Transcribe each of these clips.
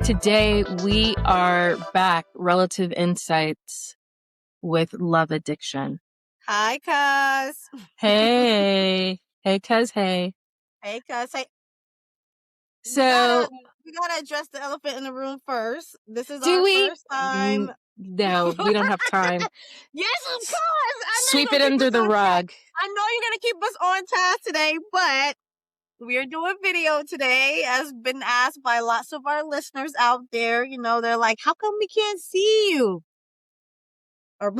Today, we are back, Relative Insights with Love Addiction. Hi, cuz. Hey. Hey, cuz, hey. Hey, cuz. Hey. So, we gotta address the elephant in the room first. This is do our we? first time. No, we don't have time. Yes, of course. I know Sweep you're it gonna keep under us the on rug. task. I know you're gonna keep us on task today, but we are doing video today, as been asked by lots of our listeners out there. You know, they're like, "How come we can't see you?" Or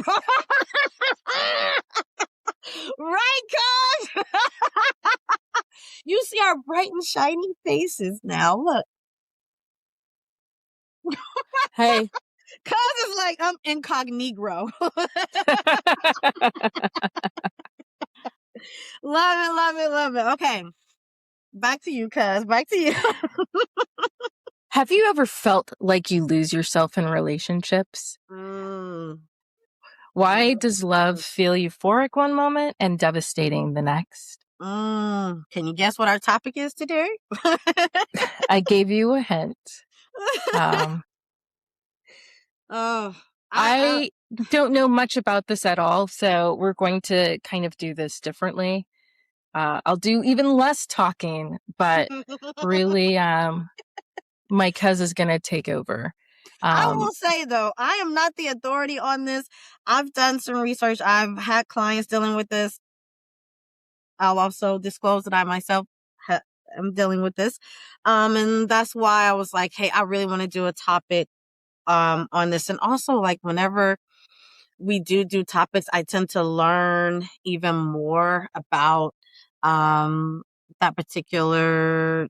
right, cuz? You see our bright and shiny faces now. Look. Hey. Cuz is like, I'm incognito. Love it. Okay. Back to you, cuz. Back to you. Have you ever felt like you lose yourself in relationships? Why does love feel euphoric one moment and devastating the next? Can you guess what our topic is today? I gave you a hint. I don't know much about this at all, so we're going to kind of do this differently. I'll do even less talking, but really, my cuz is going to take over. I will say, though, I am not the authority on this. I've done some research. I've had clients dealing with this. I'll also disclose that I myself am dealing with this. And that's why I was like, hey, I really want to do a topic on this. And also, like, whenever we do topics, I tend to learn even more about that particular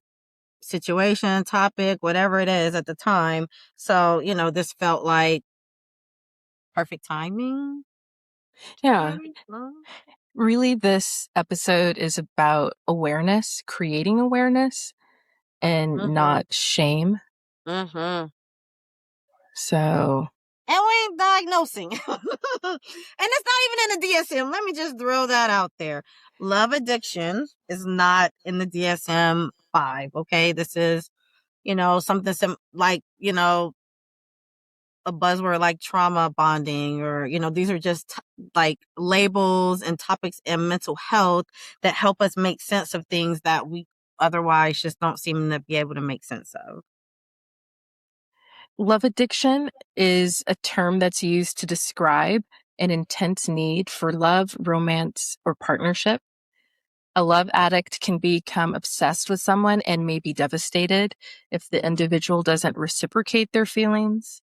situation, topic, whatever it is at the time. So, you know, this felt like perfect timing. Yeah. Really, this episode is about awareness, creating awareness, and not shame. So. And we ain't diagnosing. And it's not even in the DSM. Let me just throw that out there. Love addiction is not in the DSM-5. Okay. This is, you know, something like, you know, a buzzword like trauma bonding, or, you know, these are just like labels and topics in mental health that help us make sense of things that we otherwise just don't seem to be able to make sense of. Love addiction is a term that's used to describe an intense need for love, romance, or partnership. A love addict can become obsessed with someone and may be devastated if the individual doesn't reciprocate their feelings.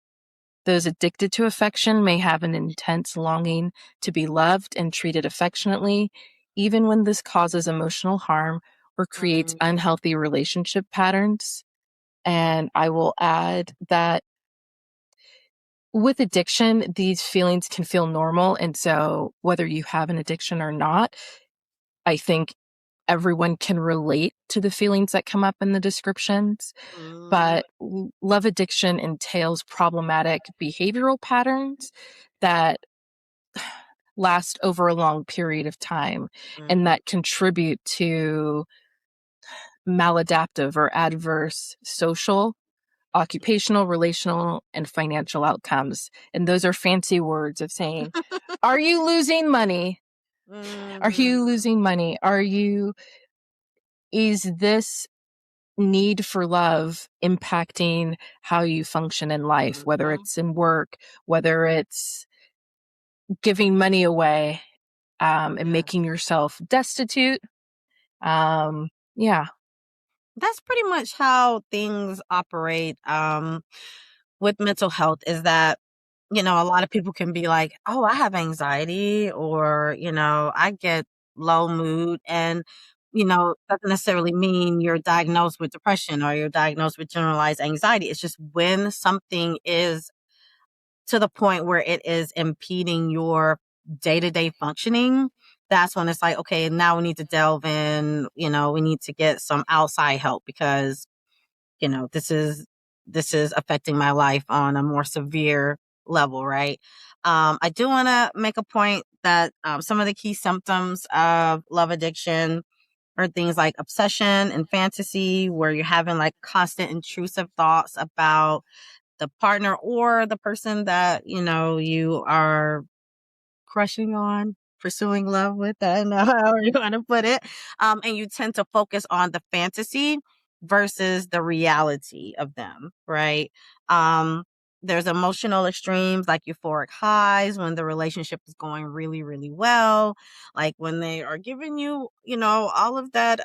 Those addicted to affection may have an intense longing to be loved and treated affectionately, even when this causes emotional harm or creates unhealthy relationship patterns. And I will add that with addiction, these feelings can feel normal. And so whether you have an addiction or not, I think everyone can relate to the feelings that come up in the descriptions. But love addiction entails problematic behavioral patterns that last over a long period of time and that contribute to maladaptive or adverse social, occupational, relational, and financial outcomes. And those are fancy words of saying, are you losing money? Are you losing money? Is this need for love impacting how you function in life, whether it's in work, whether it's giving money away, and making yourself destitute? Yeah. That's pretty much how things operate with mental health, is that, you know, a lot of people can be like, oh, I have anxiety, or, you know, I get low mood. And, you know, doesn't necessarily mean you're diagnosed with depression or you're diagnosed with generalized anxiety. It's just when something is to the point where it is impeding your day-to-day functioning, that's when it's like, okay, now we need to delve in, you know, we need to get some outside help, because, you know, this is affecting my life on a more severe level, right? I do want to make a point that some of the key symptoms of love addiction or things like obsession and fantasy, where you're having like constant intrusive thoughts about the partner or the person that, you are crushing on, pursuing love with. I don't know how you want to put it. And you tend to focus on the fantasy versus the reality of them, right? Um, there's emotional extremes like euphoric highs when the relationship is going really, really well, like when they are giving you, all of that,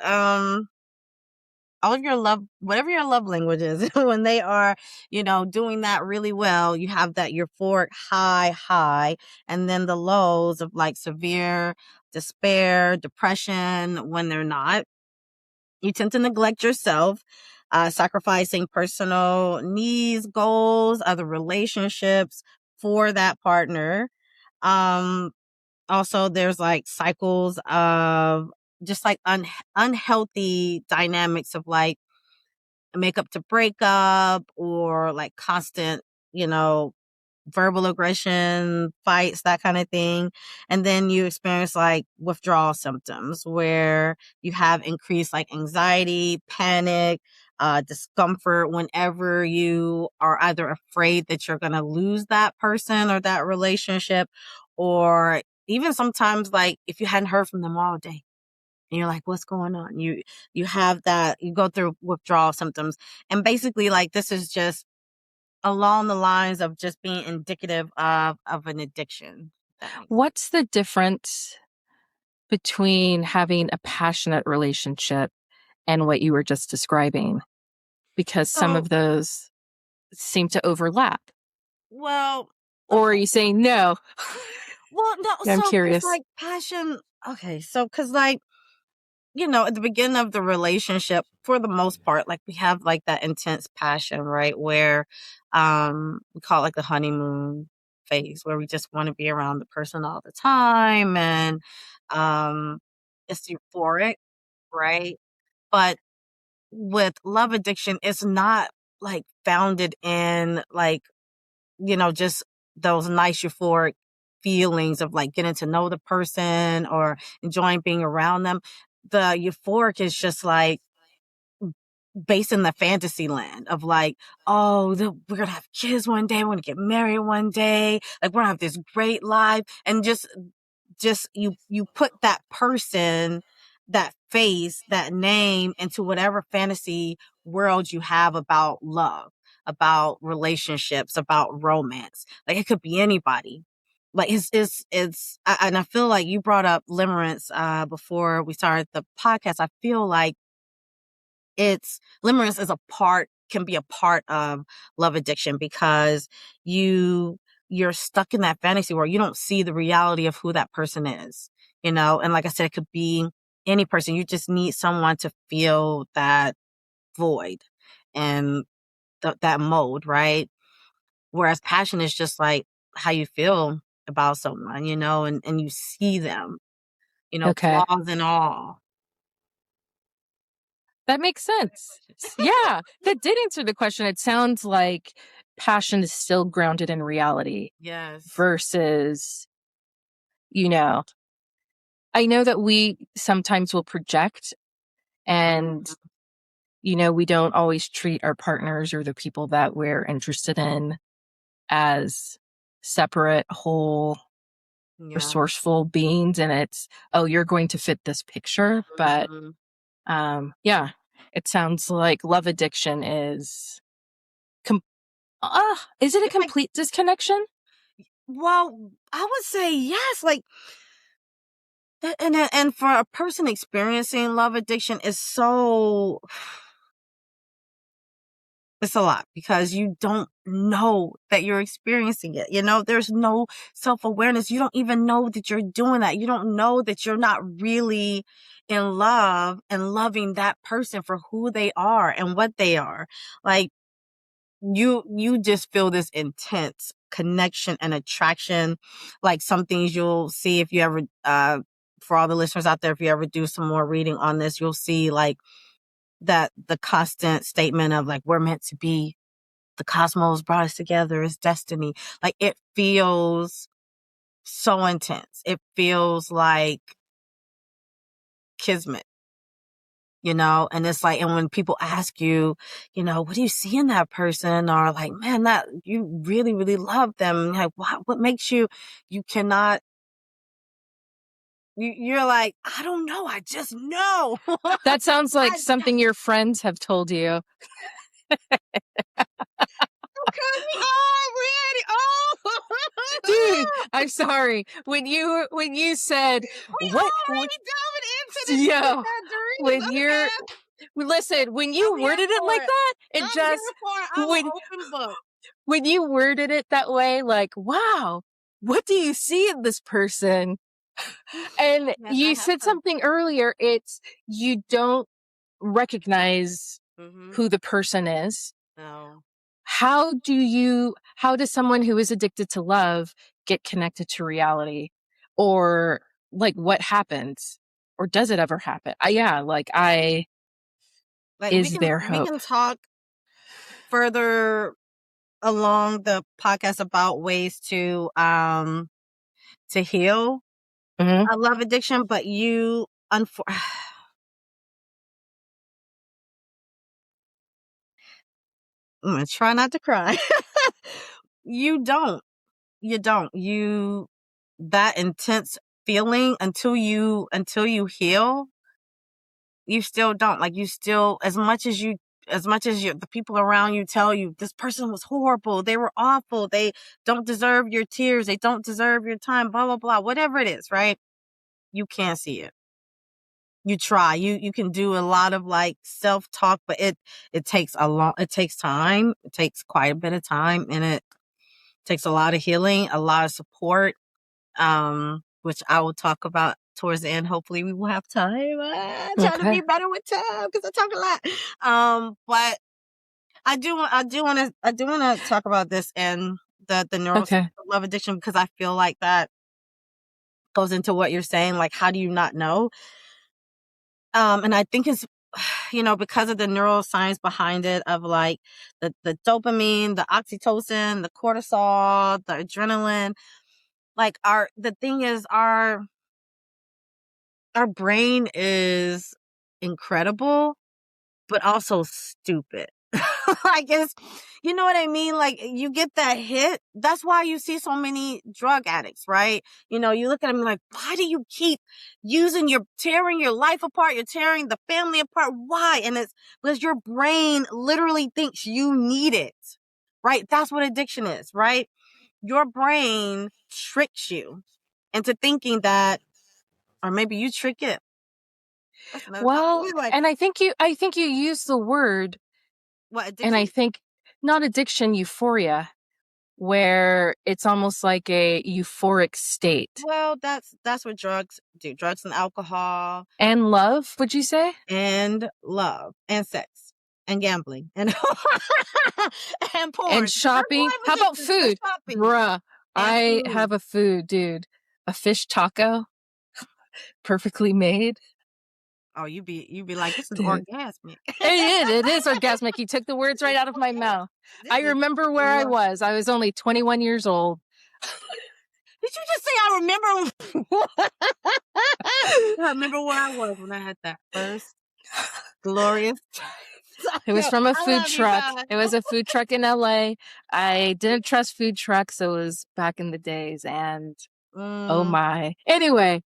all of your love, whatever your love language is, when they are, doing that really well, you have that euphoric high, and then the lows of like severe despair, depression when they're not. You tend to neglect yourself, sacrificing personal needs, goals, other relationships for that partner. Um, Also, there's like cycles of just like unhealthy dynamics of like makeup to breakup or like constant, you know, verbal aggression, fights, that kind of thing. And then you experience like withdrawal symptoms where you have increased like anxiety, panic, discomfort whenever you are either afraid that you're going to lose that person or that relationship, or even sometimes like if you hadn't heard from them all day and you're like, what's going on? You have that, you go through withdrawal symptoms. And basically like this is just along the lines of just being indicative of an addiction. That makes sense. What's the difference between having a passionate relationship and what you were just describing? Because some So, of those seem to overlap. well, Or are okay. you saying no? Well, no, Yeah, I'm so it's curious. like passion. Okay, so because like, at the beginning of the relationship, for the most part, like we have like that intense passion, right? Where we call it like the honeymoon phase, where we just want to be around the person all the time, and um it's euphoric, right? But with love addiction, it's not like founded in like, just those nice euphoric feelings of like getting to know the person or enjoying being around them. The euphoric is just like based in the fantasy land of like, oh, we're gonna have kids one day, we're gonna get married one day, like we're gonna have this great life, and just you put that person, that face, that name into whatever fantasy world you have about love, about relationships, about romance. Like it could be anybody. Like and I feel like you brought up limerence before we started the podcast. I feel like it's limerence is a part, can be a part of love addiction, because you're stuck in that fantasy where you don't see the reality of who that person is, and like I said, it could be any person. You just need someone to feel that void and that mode, right? Whereas passion is just like how you feel about someone, and you see them, Okay. flaws and all. That makes sense. Yeah, that did answer the question. It sounds like passion is still grounded in reality Yes. versus, you know, I know that we sometimes will project and, Mhm. we don't always treat our partners or the people that we're interested in as separate, whole, Yeah. resourceful beings. And it's, oh, you're going to fit this picture. But Mhm. yeah, it sounds like love addiction is is it a It's like, complete disconnection? well, I would say yes. Like, and for a person experiencing love addiction is so, it's a lot because you don't know that you're experiencing it. There's no self awareness. You don't even know that you're doing that. You don't know that you're not really in love and loving that person for who they are and what they are. Like, you just feel this intense connection and attraction. Like some things you'll see if you ever for all the listeners out there, if you ever do some more reading on this, you'll see like that the constant statement of like we're meant to be, the cosmos brought us together, it's destiny. Like it feels so intense. It feels like kismet. And it's like, and when people ask you, what do you see in that person? Or like, man, that you really, really love them. Like, what makes you cannot, you're like, I don't know. I just know. That sounds like I something your friends have told you. cut me already. Oh, Dude, I'm sorry. When you said we what, already delving into the shit yo, that Dorena's when you're okay. listen, when I'm you here worded it for like it. that, it I'm here just for it. I'm an when open book. when you worded it that way, like, wow, what do you see in this person? And Yes, I you have said fun. something earlier, it's you don't recognize Mm-hmm. who the person is. No. How does someone who is addicted to love get connected to reality? Or like what happens? Or does it ever happen? Like we Is can there we hope? can talk further along the podcast about ways to heal Hmm. a love addiction, but I'm gonna try not to cry. You don't. You don't. That intense feeling until you heal, you still don't. Like you still, as much as the people around you tell you this person was horrible, they were awful, they don't deserve your tears, they don't deserve your time, blah blah blah, whatever it is, right? You can't see it. You try. You can do a lot of like self-talk, but it takes time. It takes quite a bit of time, and it takes a lot of healing, a lot of support, which I will talk about towards the end. Hopefully we will have time. Trying to be Okay. better with time because I talk a lot. But I do want to talk about this and the neuroscience Okay. of love addiction, because I feel like that goes into what you're saying. Like, how do you not know? And I think it's because of the neuroscience behind it, of like the dopamine, the oxytocin, the cortisol, the adrenaline. Like the thing is, our brain is incredible, but also stupid. I guess, you know what I mean? Like, you get that hit. That's why you see so many drug addicts, right? You look at them like, why do you keep you're tearing your life apart? You're tearing the family apart. Why? And it's because your brain literally thinks you need it, right? That's what addiction is, right? Your brain tricks you into thinking that, or maybe you trick it. That's another topic. Well, We're like, and I think you use the word, what, and addiction? I think not addiction, euphoria, where it's almost like a euphoric state. Well, that's what drugs do. Drugs and alcohol And love, would you say? and love and sex and gambling and and And porn. That's shopping. life How about addiction. The food? shopping Bruh, and I have food. a food, dude. A fish taco, perfectly made. Oh, you be like, this is Dude. orgasmic. It is orgasmic. You took the words right out of my Okay. mouth. This I is remember where I love. was. I was only 21 years old. Did you just say I remember? I remember where I was when I had that first glorious It was taco. from a I food love you truck. guys. It was a food truck in LA. I didn't trust food trucks. It was back in the days. And oh Mm, my. Anyway,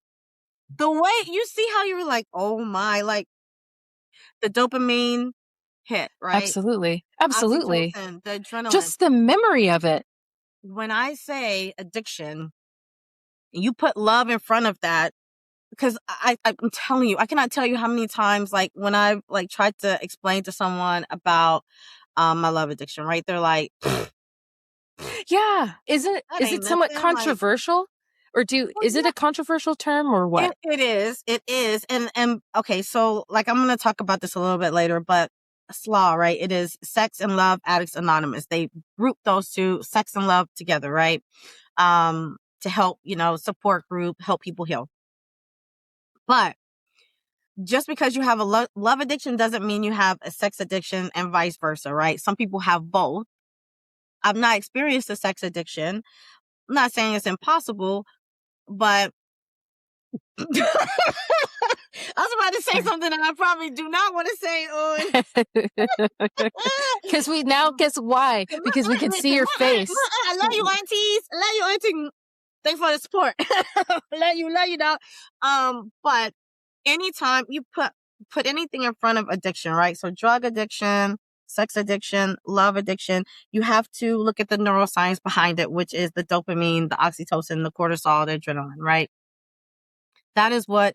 the way you see how you were like, oh my, like the dopamine hit, right? absolutely. Absolutely. Oxytocin, the adrenaline. Just the memory of it. When I say addiction, you put love in front of that, because I'm telling you, I cannot tell you how many times, like when I like tried to explain to someone about my love addiction, right? They're like, Yeah. that Is ain't it somewhat nothing. Like, controversial? Or well, is it a controversial term or what? it is, and okay, so like I'm gonna talk about this a little bit later, but SLAW, right? It is Sex and Love Addicts Anonymous. They group those two, sex and love, together, right? To help, support group, help people heal. But just because you have a love addiction doesn't mean you have a sex addiction, and vice versa, right? Some people have both. I've not experienced a sex addiction. I'm not saying it's impossible, but I was about to say something that I probably do not want to say on. Because we now guess why? Because we can see Listen, your face. I love you, aunties. I love you, auntie. Thanks for the support. Love you, dog. But anytime you put anything in front of addiction, right? So drug addiction, sex addiction, love addiction, you have to look at the neuroscience behind it, which is the dopamine, the oxytocin, the cortisol, the adrenaline, right? That is what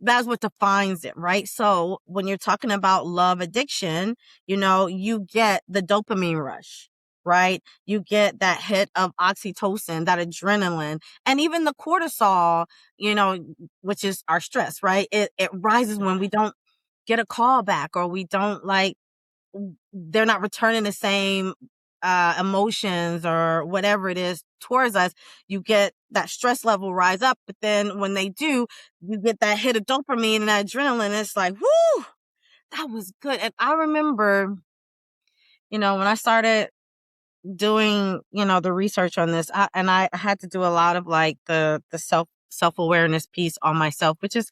that's what defines it, right? So when you're talking about love addiction, you get the dopamine rush, right? You get that hit of oxytocin, that adrenaline, and even the cortisol, which is our stress, right? It rises when we don't get a call back, or we don't they're not returning the same emotions or whatever it is towards us. You get that stress level rise up, but then when they do, you get that hit of dopamine and that adrenaline. It's like, whoo, that was good. And I remember, when I started doing, the research on this, I had to do a lot of like the self-awareness piece on myself, which is,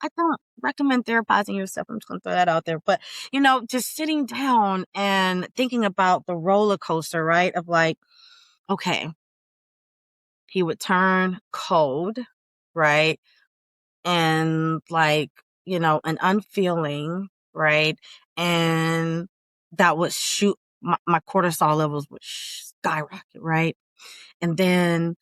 I don't recommend therapizing yourself. I'm just going to throw that out there. But, just sitting down and thinking about the roller coaster, right? Of like, okay, he would turn cold, right? And like, an unfeeling, right? And that would shoot my cortisol levels would skyrocket, right? And then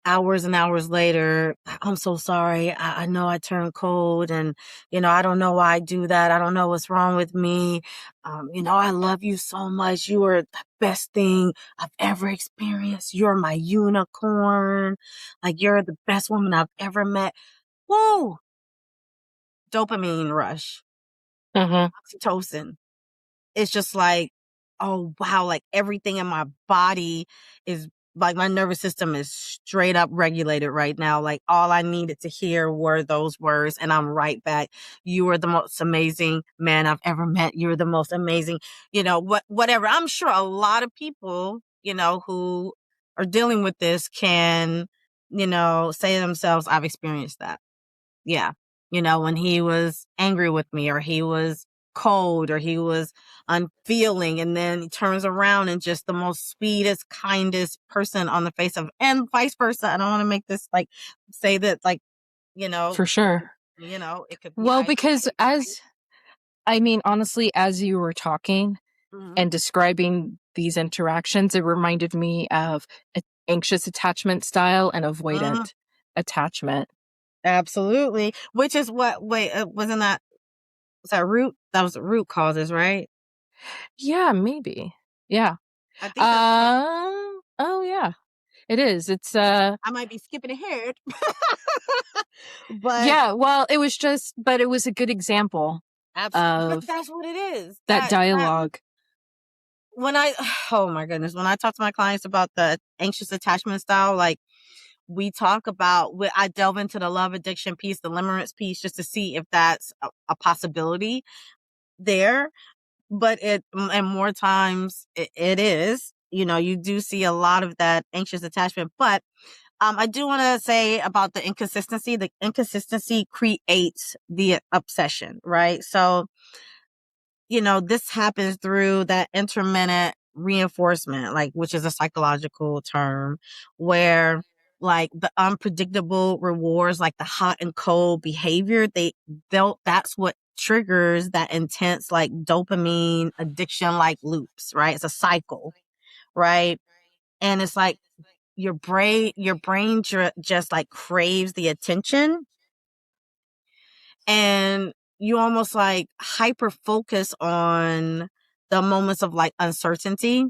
hours and hours later, I'm so sorry. I know I turned cold, and, I don't know why I do that. I don't know what's wrong with me. I love you so much. You are the best thing I've ever experienced. You're my unicorn. Like, you're the best woman I've ever met. Woo! Dopamine rush, Mm-hmm. oxytocin. It's just like, oh, wow. Like, everything in my body is like, my nervous system is straight up regulated right now. Like, all I needed to hear were those words, and I'm right back. You are the most amazing man I've ever met. You're the most amazing, whatever. I'm sure a lot of people, who are dealing with this can, say to themselves, I've experienced that. Yeah. When he was angry with me, or he was cold, or he was unfeeling, and then he turns around and just the most sweetest, kindest person on the face of, and vice versa. I don't want to make this like say that like, For sure. it could be Well, either because way, honestly, as you were talking right? and describing these interactions, it reminded me of anxious attachment style and Mhm. avoidant attachment. Absolutely. Which is what, wait, wasn't that, was that root? That was root causes, right? Yeah, maybe. Yeah. I think that's what, Oh yeah. It is. It's I might be skipping ahead, but yeah, well, but it was a good example absolutely, but of that's what it is. that That dialogue. when I, oh my goodness, when I talk to my clients about the anxious attachment style, like we talk about, I delve into the love addiction piece, the limerence piece, just to see if that's a possibility there. But and more times it is, you do see a lot of that anxious attachment. But I do want to say about the inconsistency. The inconsistency creates the obsession, right? So, this happens through that intermittent reinforcement, like, which is a psychological term, where like the unpredictable rewards, like the hot and cold behavior, that's what triggers that intense, like, dopamine addiction, like loops, right? It's a cycle, right? And it's like your brain just like craves the attention, and you almost like hyper focus on the moments of like uncertainty,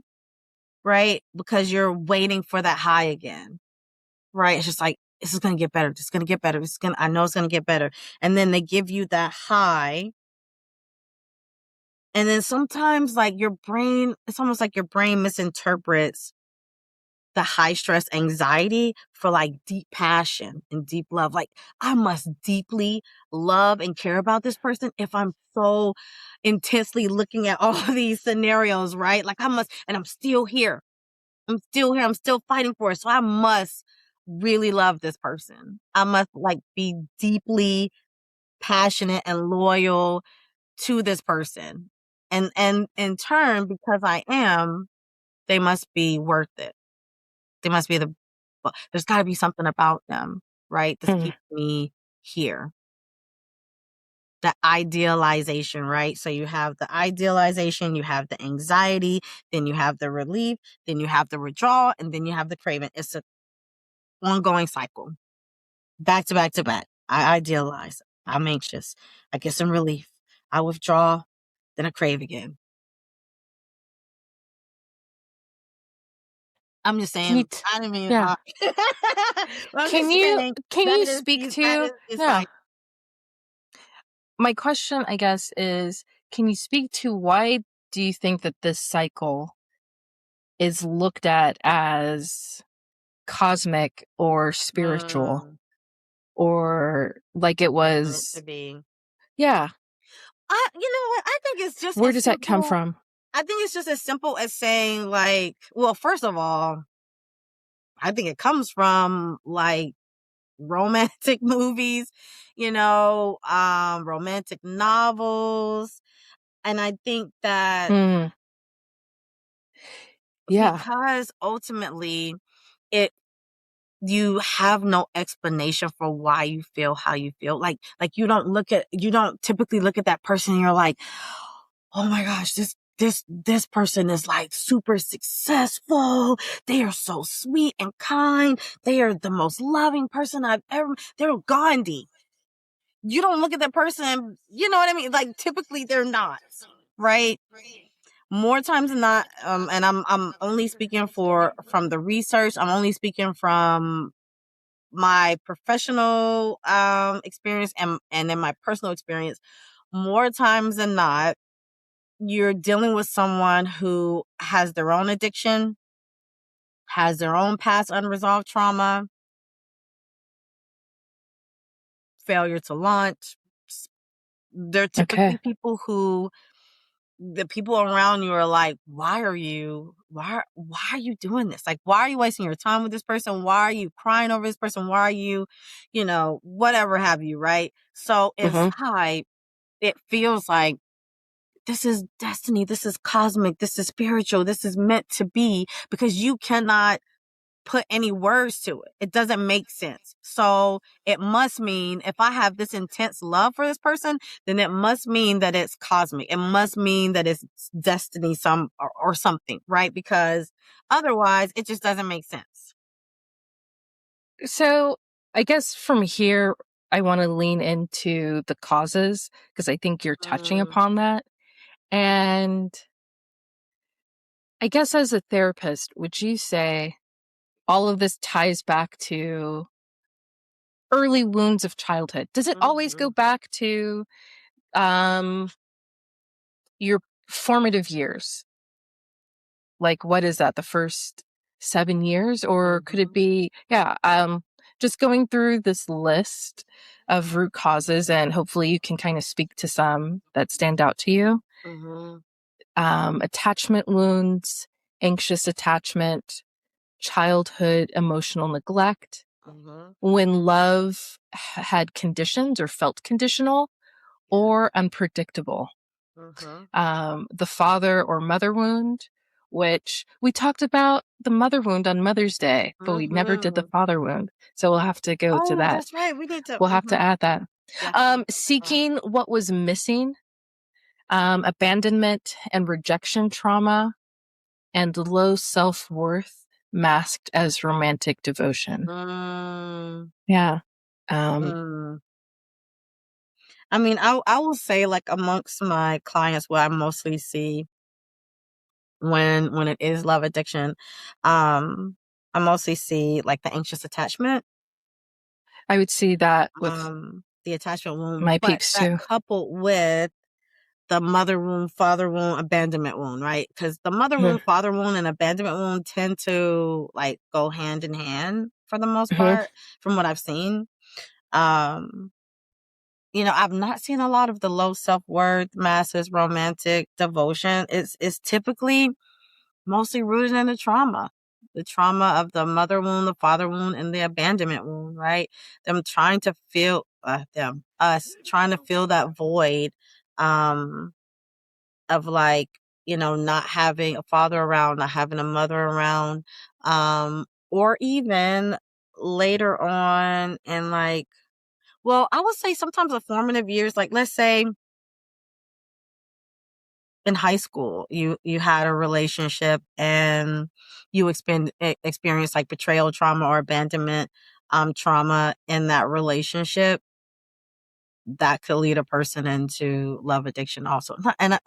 right? Because you're waiting for that high again, right? It's just like, this is going to get better. This is going to get better. I know it's going to get better. And then they give you that high. And then sometimes like it's almost like your brain misinterprets the high stress anxiety for like deep passion and deep love. Like, I must deeply love and care about this person if I'm so intensely looking at all these scenarios, right? Like, and I'm still here. I'm still here. I'm still fighting for it. So I must really love this person. I must like be deeply passionate and loyal to this person. And in turn, because I am, they must be worth it. They must be there's got to be something about them, right? This Mm. keeps me here. The idealization, right? So you have the idealization, you have the anxiety, then you have the relief, then you have the withdrawal, and then you have the craving. It's an ongoing cycle, back to back to back. I idealize. I'm anxious. I get some relief. I withdraw, then I crave again. I'm just Can you saying, I didn't mean, yeah. I'm Can just you saying can that you is, speak that to is yeah. like, My question, I guess, is can you speak to why do you think that this cycle is looked at as cosmic or spiritual mm, or like it meant to was be. yeah. You know what? I think it's just Where as does that come simple. from? I think it's just as simple as saying, like, well, first of all, I think it comes from like romantic movies, romantic novels. And I think that Mm, yeah. because ultimately it you have no explanation for why you feel how you feel. Like you don't typically look at that person and you're like, oh my gosh, this person is like super successful. They are so sweet and kind. They are the most loving person I've ever. They're Gandhi. You don't look at that person, you know what I mean? Like typically they're not, right? More times than not, and I'm only speaking from the research. I'm only speaking from my professional experience and in my personal experience. More times than not, you're dealing with someone who has their own addiction, has their own past unresolved trauma, failure to launch. They're typically Okay. people who the people around you are like, why are you doing this? Like, why are you wasting your time with this person? Why are you crying over this person? Why are you, whatever have you, right? So Mhm. inside, it feels like this is destiny. This is cosmic. This is spiritual. This is meant to be because you cannot put any words to it. It doesn't make sense. So it must mean if I have this intense love for this person, then it must mean that it's cosmic. It must mean that it's destiny or something, right? Because otherwise it just doesn't make sense. So, I guess from here I want to lean into the causes because I think you're touching Mm, upon that. And I guess as a therapist, would you say all of this ties back to early wounds of childhood? Does it always go mhm, back to um, your formative years? Like, what is that, the first 7 years? Or could it mhm, be, just going through this list of root causes, and hopefully you can kind of speak to some that stand out to you. mhm, Attachment wounds, anxious attachment, childhood emotional neglect, mhm. when love had conditions or felt conditional Yeah. or unpredictable. Mhm, The father or mother wound, which we talked about the mother wound on Mother's Day, but we never did the mhm. father wound. So we'll have to go to Oh, that. that's right. We need to. We'll have to Mhm. add that. Yes, we need to talk about. Seeking what was missing, abandonment and rejection trauma, and low self worth masked as romantic devotion. Mm, Yeah. Um, mm. I mean, I will say like amongst my clients, what I mostly see when it is love addiction, I mostly see like the anxious attachment, I would see that with the attachment wound, my but peeps that too. coupled with the mother wound, father wound, abandonment wound, right? Because the mother Mhm, wound, father wound, and abandonment wound tend to like go hand in hand for the most mhm. part, from what I've seen. Um, I've not seen a lot of the low self-worth, masses, romantic devotion. It's typically mostly rooted in the trauma. the trauma of the mother wound, the father wound, and the abandonment wound, right? Them trying to fill us trying to fill that void um of like, not having a father around, not having a mother around, or even later on in like, well, I would say sometimes the formative years, like let's say in high school, you had a relationship and you experienced like betrayal trauma or abandonment trauma in that relationship. That could lead a person into love addiction also. And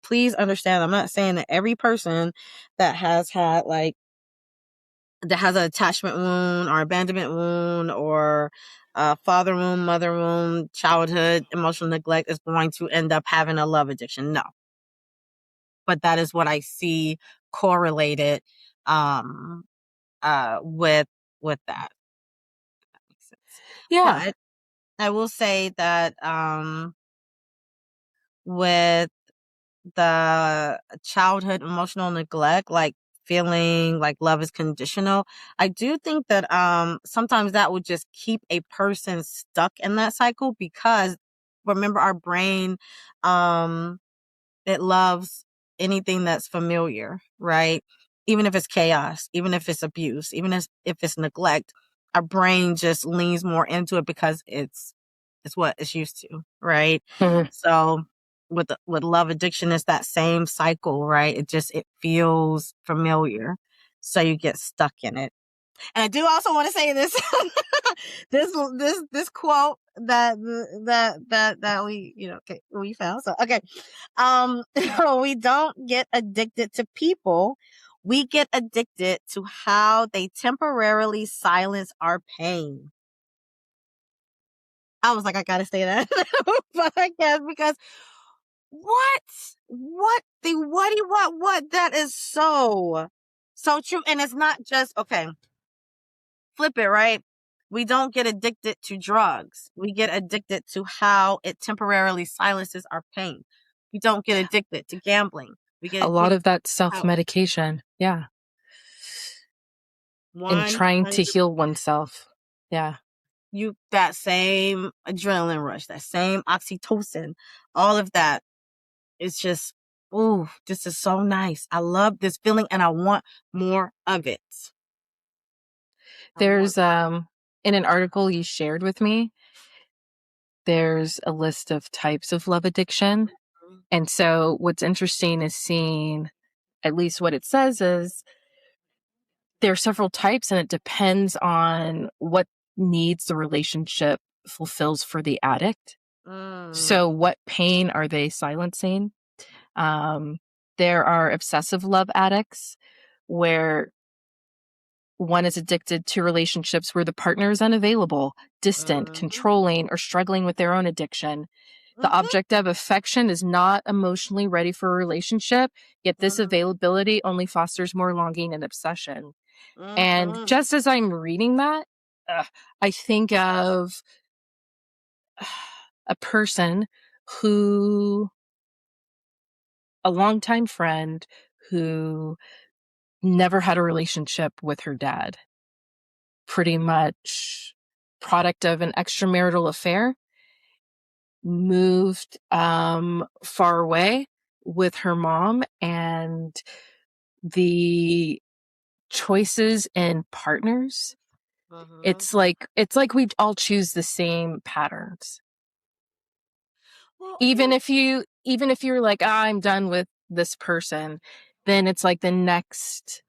please understand, I'm not saying that every person that has had like that has an attachment wound or abandonment wound or father wound, mother wound, childhood emotional neglect is going to end up having a love addiction. No, but that is what I see correlated um with that. If that makes sense. Yeah. But I will say that with the childhood emotional neglect, like feeling like love is conditional, I do think that sometimes that would just keep a person stuck in that cycle because remember our brain um it loves anything that's familiar, right? Even if it's chaos, even if it's abuse, even if it's neglect, our brain just leans more into it because it's what it's used to, right? Mhm. So with love addiction, it's that same cycle, right? It feels familiar, so you get stuck in it. And I do also want to say this, this quote that we okay, we found. So okay, we don't get addicted to people. We get addicted to how they temporarily silence our pain. I was like, I gotta say that, but I guess because what, what? That is so true, and it's not just okay. Flip it, right? We don't get addicted to drugs. We get addicted to how it temporarily silences our pain. We don't get addicted to gambling. We get A lot addicted of that to how self-medication. Yeah. And trying to 100 heal oneself. Yeah. that same adrenaline rush, that same oxytocin, all of that. It's just, ooh, this is so nice. I love this feeling and I want more of it. I want There's in an article you shared with me, there's a list of types of love addiction. more. And so what's interesting is seeing at least what it says is there are several types and it depends on what needs the relationship fulfills for the addict. Mm, So what pain are they silencing? Um, there are obsessive love addicts where one is addicted to relationships where the partner is unavailable, distant, mhm, controlling, or struggling with their own addiction. The mhm, object of affection is not emotionally ready for a relationship, yet this mhm, availability only fosters more longing and obsession. And mhm, just as I'm reading that, I think of a person who, a longtime friend who never had a relationship with her dad, pretty much product of an extramarital affair, moved far away with her mom, and the choices in partners, mhm. it's like we all choose the same patterns. Well, Even if you're like, I'm done with this person, then it's like the next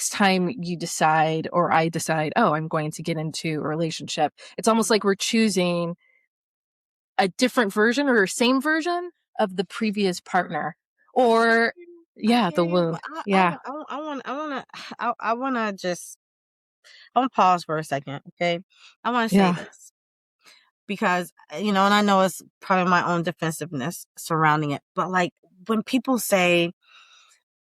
time you decide, or I decide, oh, I'm going to get into a relationship, it's almost mhm. like we're choosing a different version or same version of the previous partner. I hear Or you. I yeah, hear the you, but wound. Yeah. I wanna just, I wanna pause for a second, okay? I wanna say Yeah. this because, and I know it's probably my own defensiveness surrounding it, but like when people say,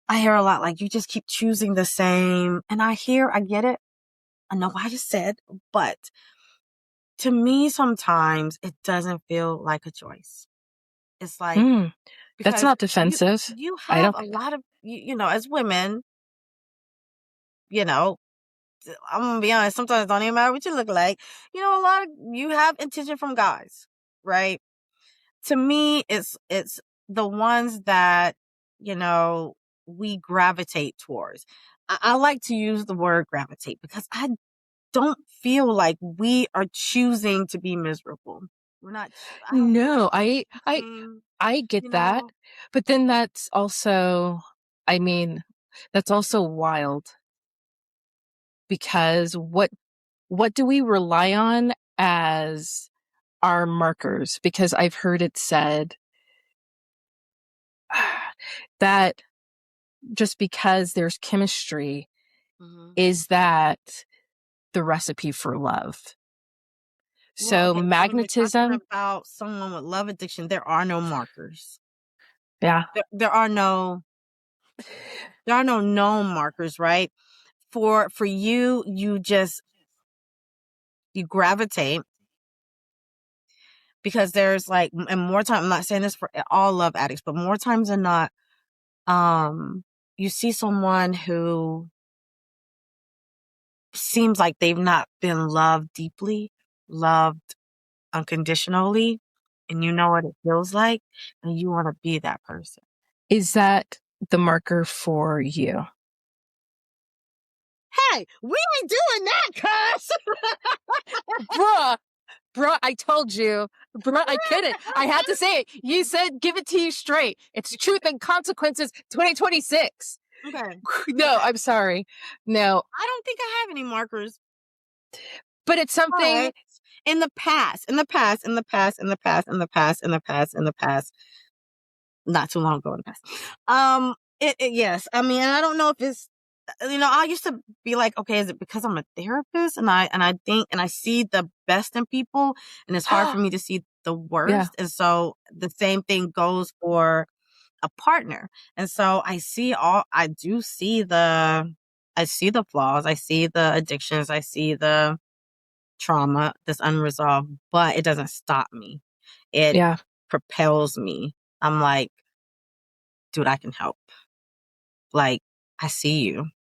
I hear a lot like, you just keep choosing the same, and I get it. I know what I just said, but to me, sometimes it doesn't feel like a choice. It's like, Mm, that's because not defensive. you I have don't. a lot of, as women, you know, I'm gonna be honest, sometimes it don't even matter what you look like. You know, a lot of you have attention from guys, right? To me, it's the ones that, you know, we gravitate towards. I like to use the word gravitate because I don't feel like we are choosing to be miserable. We're not. I don't feel like No, we're choosing. I get You that. know. But then that's also, I mean, that's also wild because what do we rely on as our markers? Because I've heard it said that just because there's chemistry, Mhm. is that the recipe for love? Well, So okay. Well, when we're talking magnetism, about someone with love addiction, there are no markers. yeah. There are no known markers, right? For you, you gravitate because there's like, and more time. I'm not saying this for all love addicts, but more times than not, you see someone who seems like they've not been loved deeply, loved unconditionally, and you know what it feels like, and you want to be that person. Is that the marker for you? Hey, we ain't doing that, cuz. Bruh, bruh, I told you. Bruh, I couldn't. I had to say it. You said give it to you straight. It's truth and consequences 2026. Okay. No, Okay. I'm sorry. No, I don't think I have any markers, but it's something. but in the past, in the past, in the past, in the past, in the past, in the past, in the past, not too long ago in the past. Yes. I mean, and I don't know if it's, I used to be like, okay, is it because I'm a therapist and I think and I see the best in people and it's hard for me to see the Yeah. worst. And so the same thing goes for a partner. And so I see the flaws, I see the addictions, I see the trauma that's unresolved, but it doesn't stop me. It Yeah. propels me. I'm like, dude, I can help. Like, I see you and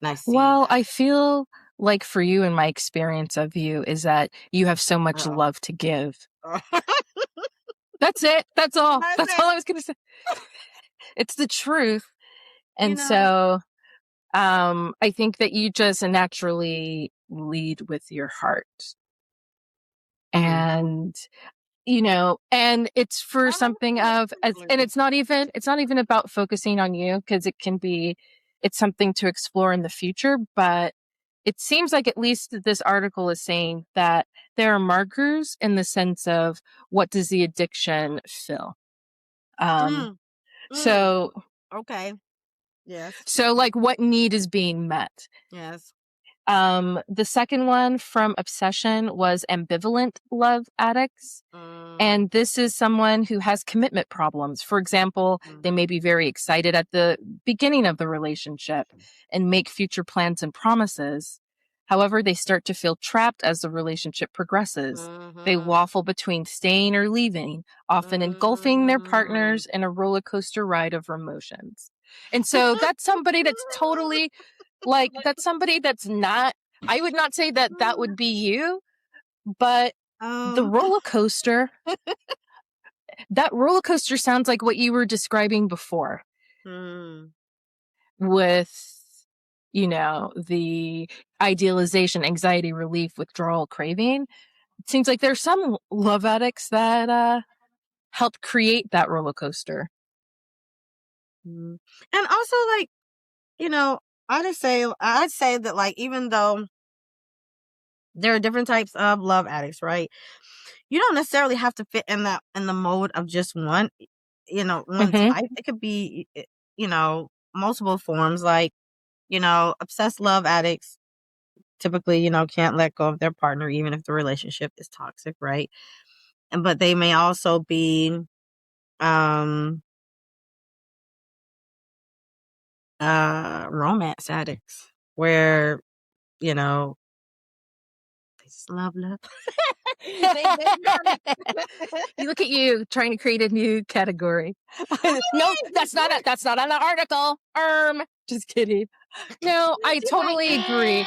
I see Well, that. I feel like for you and my experience of you is that you have so much Uh-oh. love to give. That's it. That's all. That's That's it. all I was going to say. It's the truth. You And know, so I think that you just naturally lead with your heart. mm, And and it's for I don't something know. of as and it's not even about focusing on you because it's something to explore in the future, but it seems like at least this article is saying that there are markers in the sense of what does the addiction fill. Um Mm, mm, so okay. Yes. so like what need is being met. Yes. The second one from Obsession was ambivalent love addicts. Mm, And this is someone who has commitment problems. For example, they mhm, may be very excited at the beginning of the relationship and make future plans and promises. However, they start to feel trapped as the relationship progresses. They mhm, waffle between staying or leaving, often engulfing their mm. partners in a roller coaster ride of emotions. And so that's somebody that's totally that's somebody that's not, I would not say that that would be you, but the Um, roller coaster, that roller coaster sounds like what you were describing before mm, with, the idealization, anxiety relief, withdrawal, craving. It seems like there's some love addicts that help create that roller coaster. mm. And also, like, you know, I'd say that, like, even though there are different types of love addicts, right? You don't necessarily have to fit in the mode of just one, one Hmm. type. It could be, multiple forms. Like, obsessed love addicts typically, can't let go of their partner even if the relationship is toxic, right? And but they may also be um romance addicts where, you know, Love, love. They got it. You look at you trying to create a new category. No, that's not on the article. Just kidding. No, I She's totally agree.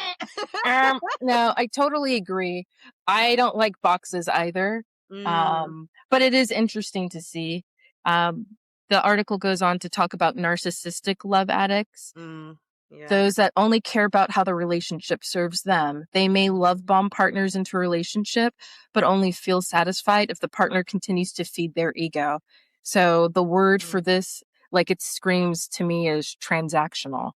No, I totally agree. I don't like boxes either. Mm, But it is interesting to see. Um, the article goes on to talk about narcissistic love addicts, mm, yeah. those that only care about how the relationship serves them. They may love bomb partners into a relationship, but only feel satisfied if the partner continues to feed their ego. So the word for Mm, this, like it screams to me, is transactional.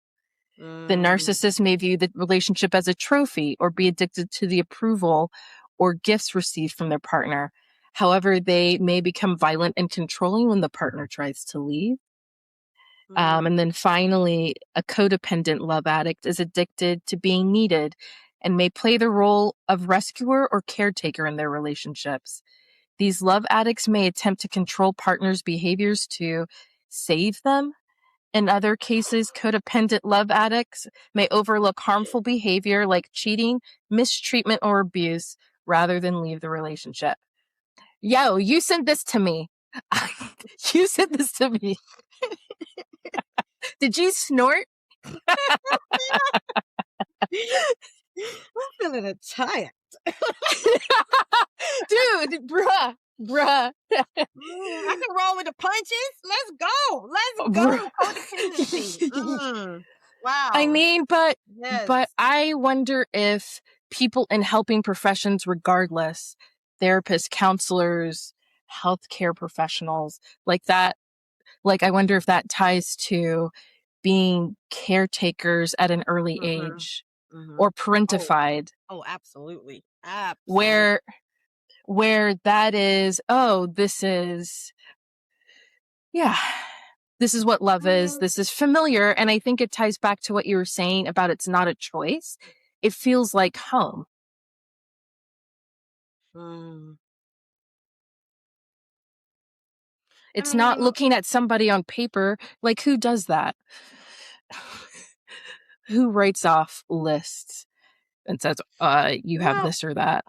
The mm, narcissist may view the relationship as a trophy or be addicted to the approval or gifts received from their partner. However, they may become violent and controlling when the partner tries to leave. mm, And then finally, a codependent love addict is addicted to being needed and may play the role of rescuer or caretaker in their relationships. These love addicts may attempt to control partners' behaviors to save them. In other cases, codependent love addicts may overlook harmful behavior like cheating, mistreatment, or abuse rather than leave the relationship. Yo, you sent this to me. You sent this to me. Did you snort? I'm feeling attacked. Dude, bruh. I can roll with the punches. Let's go. Let's go. Codependency. Bruh. I Wow. mean, but Yes. I wonder if people in helping professions, regardless, therapists, counselors, healthcare professionals, like that, like I wonder if that ties to being caretakers at an early Mm-hmm. age Mm-hmm. or Oh, parentified, oh, absolutely. Absolutely. where that is, oh, this is, yeah, this is what love I is. mean, This is familiar. And I think it ties back to what you were saying about it's not a choice. It feels like home. mm, I It's not mean, looking at somebody on paper. Like, who does that? Who writes off lists and says, you have well, this or that?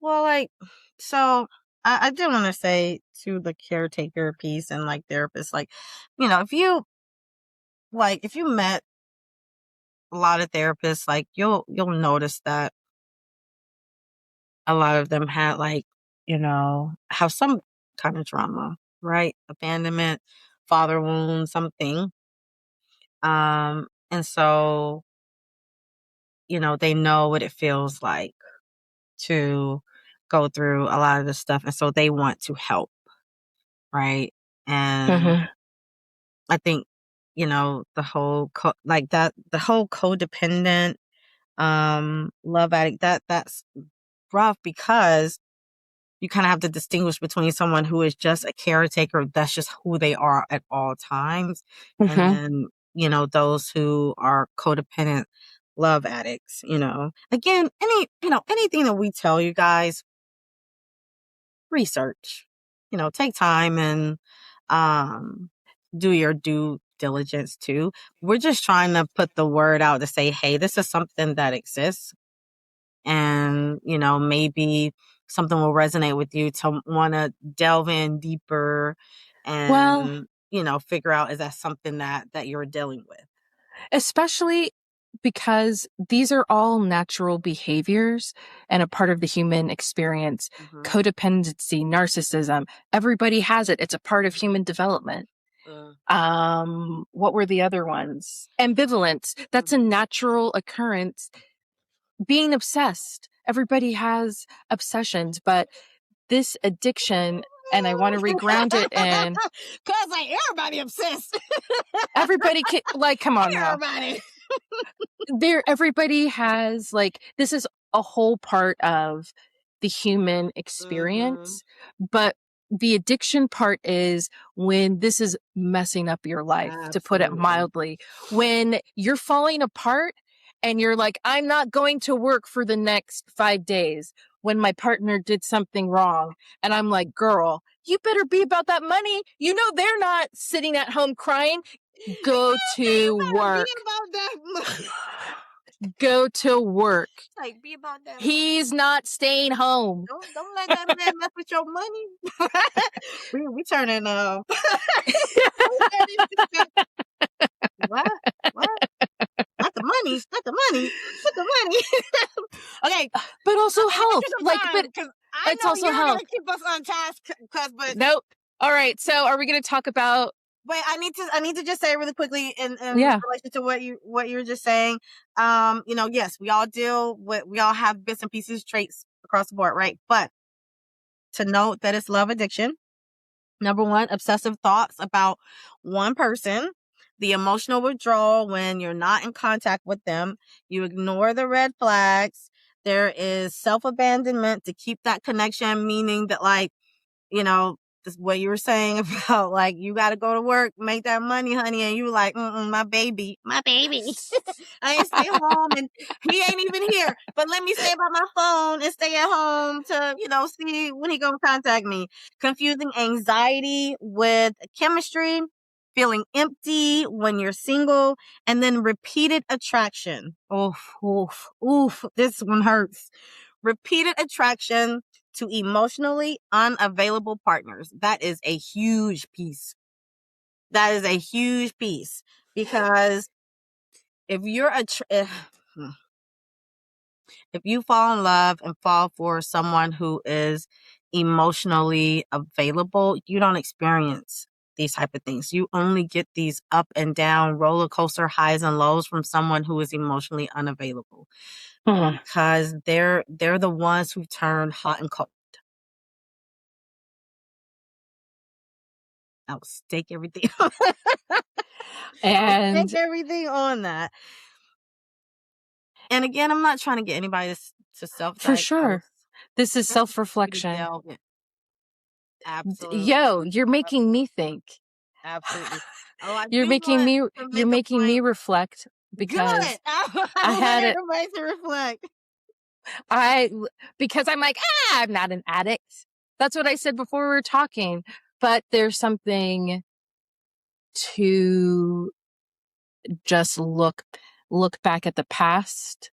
well, like, so I did want to say to the caretaker piece and like therapists, like, if you met a lot of therapists, like you'll notice that a lot of them had like, have some kind of trauma, right? Abandonment, father wound, something. And so, they know what it feels like to go through a lot of this stuff. And so they want to help, right? And Mm-hmm. I think, the whole, the whole codependent, love addict, that's rough because you kind of have to distinguish between someone who is just a caretaker, that's just who they are at all times, and Mm-hmm. then, those who are codependent love addicts, Again, anything that we tell you guys, research, take time and do your due diligence too. We're just trying to put the word out to say, hey, this is something that exists. And, maybe something will resonate with you to want to delve in deeper Well, and, figure out, is that something that you're dealing with? especially because these are all natural behaviors and a part of the human experience. Mm-hmm. Codependency, narcissism, everybody has it. It's a part of human development. What were the other ones? Ambivalence. That's a natural occurrence. Being obsessed. Everybody has obsessions, but this addiction, and I want to reground it in Cause like everybody obsessed. everybody can, like, come on now. Everybody. Everybody has, like, this is a whole part of the human Mm-hmm. experience, but the addiction part is when this is messing up your life, to put it Absolutely. mildly. When you're falling apart and you're like, I'm not going to work for the next 5 days when my partner did something wrong. And I'm like, girl, you better be about that money. You know, they're not sitting at home crying. Go to You better be work. about that. go to work. Like, be about that. He's not staying home. Don't let that man mess with your money. we turning what? Not the money. Not the money. Not the money. Okay. But also health. Like, but it's also you're health. gonna keep us on task, but nope. All right. So are we gonna talk about wait, I need to just say really quickly in Yeah. relation to what you were just saying. Yes, we all have bits and pieces, traits across the board, right? But to note that it's love addiction. Number one, obsessive thoughts about one person, the emotional withdrawal when you're not in contact with them, you ignore the red flags. There is self-abandonment to keep that connection, meaning that, like, this what you were saying about, like, you got to go to work, make that money, honey, and you were like, my baby, I ain't stay home, and he ain't even here, but let me stay by my phone and stay at home to, see when he gonna contact me. Confusing anxiety with chemistry, feeling empty when you're single, and then repeated attraction. Oof, this one hurts. Repeated attraction to emotionally unavailable partners. That is a huge piece. Because if you're if you fall in love and fall for someone who is emotionally available, you don't experience these type of things. You only get these up and down roller coaster highs and lows from someone who is emotionally unavailable. Because they're the ones who turn hot and cold. I'll stake everything and stake everything on that. And again, I'm not trying to get anybody to self-diagnose. For sure. This is self-reflection. Absolutely. Yo, you're making me think. Absolutely. You're making me reflect because good. I had want everybody to reflect. Because I'm like, I'm not an addict. That's what I said before we were talking. But there's something to just look back at the past.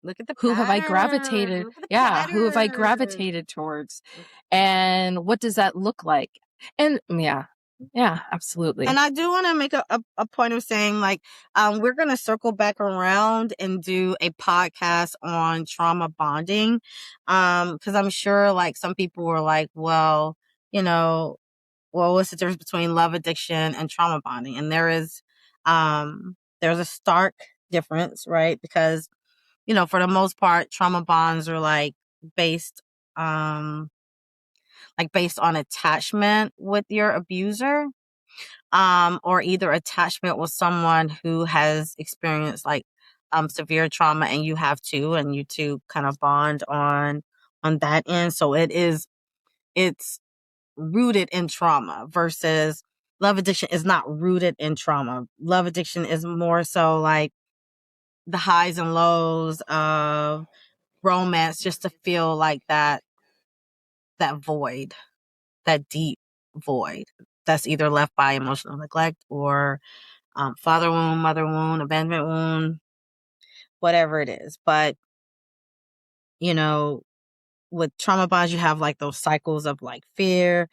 Look at the who have I gravitated? Yeah, who have I pattern. gravitated towards? And what does that look like? And yeah, absolutely. And I do want to make a point of saying, like, we're going to circle back around and do a podcast on trauma bonding. Because I'm sure, like, some people were like, well, what's the difference between love addiction and trauma bonding? And there's a stark difference, right? Because, for the most part, trauma bonds are based on attachment with your abuser. Or either attachment with someone who has experienced severe trauma, and you have too, and you two kind of bond on that end. So it's rooted in trauma, versus love addiction is not rooted in trauma. Love addiction is more so like the highs and lows of romance, just to feel like that void, that deep void that's either left by emotional neglect or father wound, mother wound, abandonment wound, whatever it is. But, with trauma bonds, you have those cycles of fear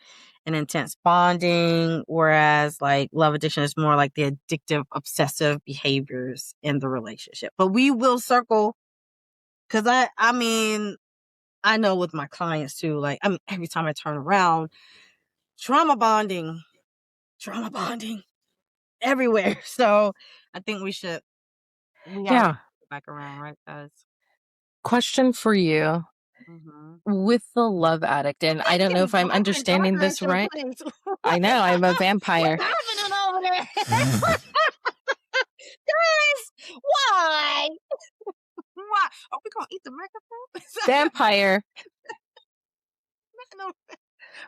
and intense bonding, whereas love addiction is more like the addictive, obsessive behaviors in the relationship. But we will circle, because I know with my clients too, every time I turn around, trauma bonding everywhere. So I think we should go back around, right, guys? Question for you. With the love addict, and I don't know if I'm understanding this right. I know, I'm a vampire. What's happening over there? Guys, why? Why? Are we gonna eat the microphone? Vampire.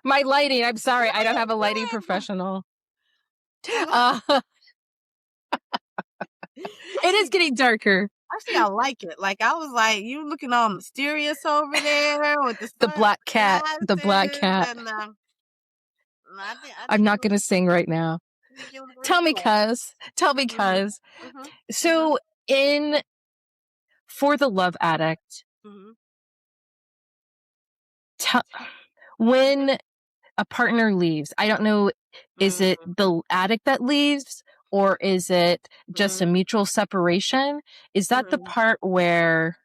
My lighting, I'm sorry, I don't have a lighting professional. It is getting darker. Actually, I like it. I was like, you looking all mysterious over there with the black cat. The black cat. And, I'm not going to sing right now. Tell me, cuz. So in for the love addict, Mm-hmm. t- when a partner leaves, I don't know, is it Mm-hmm. the addict that leaves or is it just a Mm-hmm. mutual separation? Is that the Mm-hmm. part where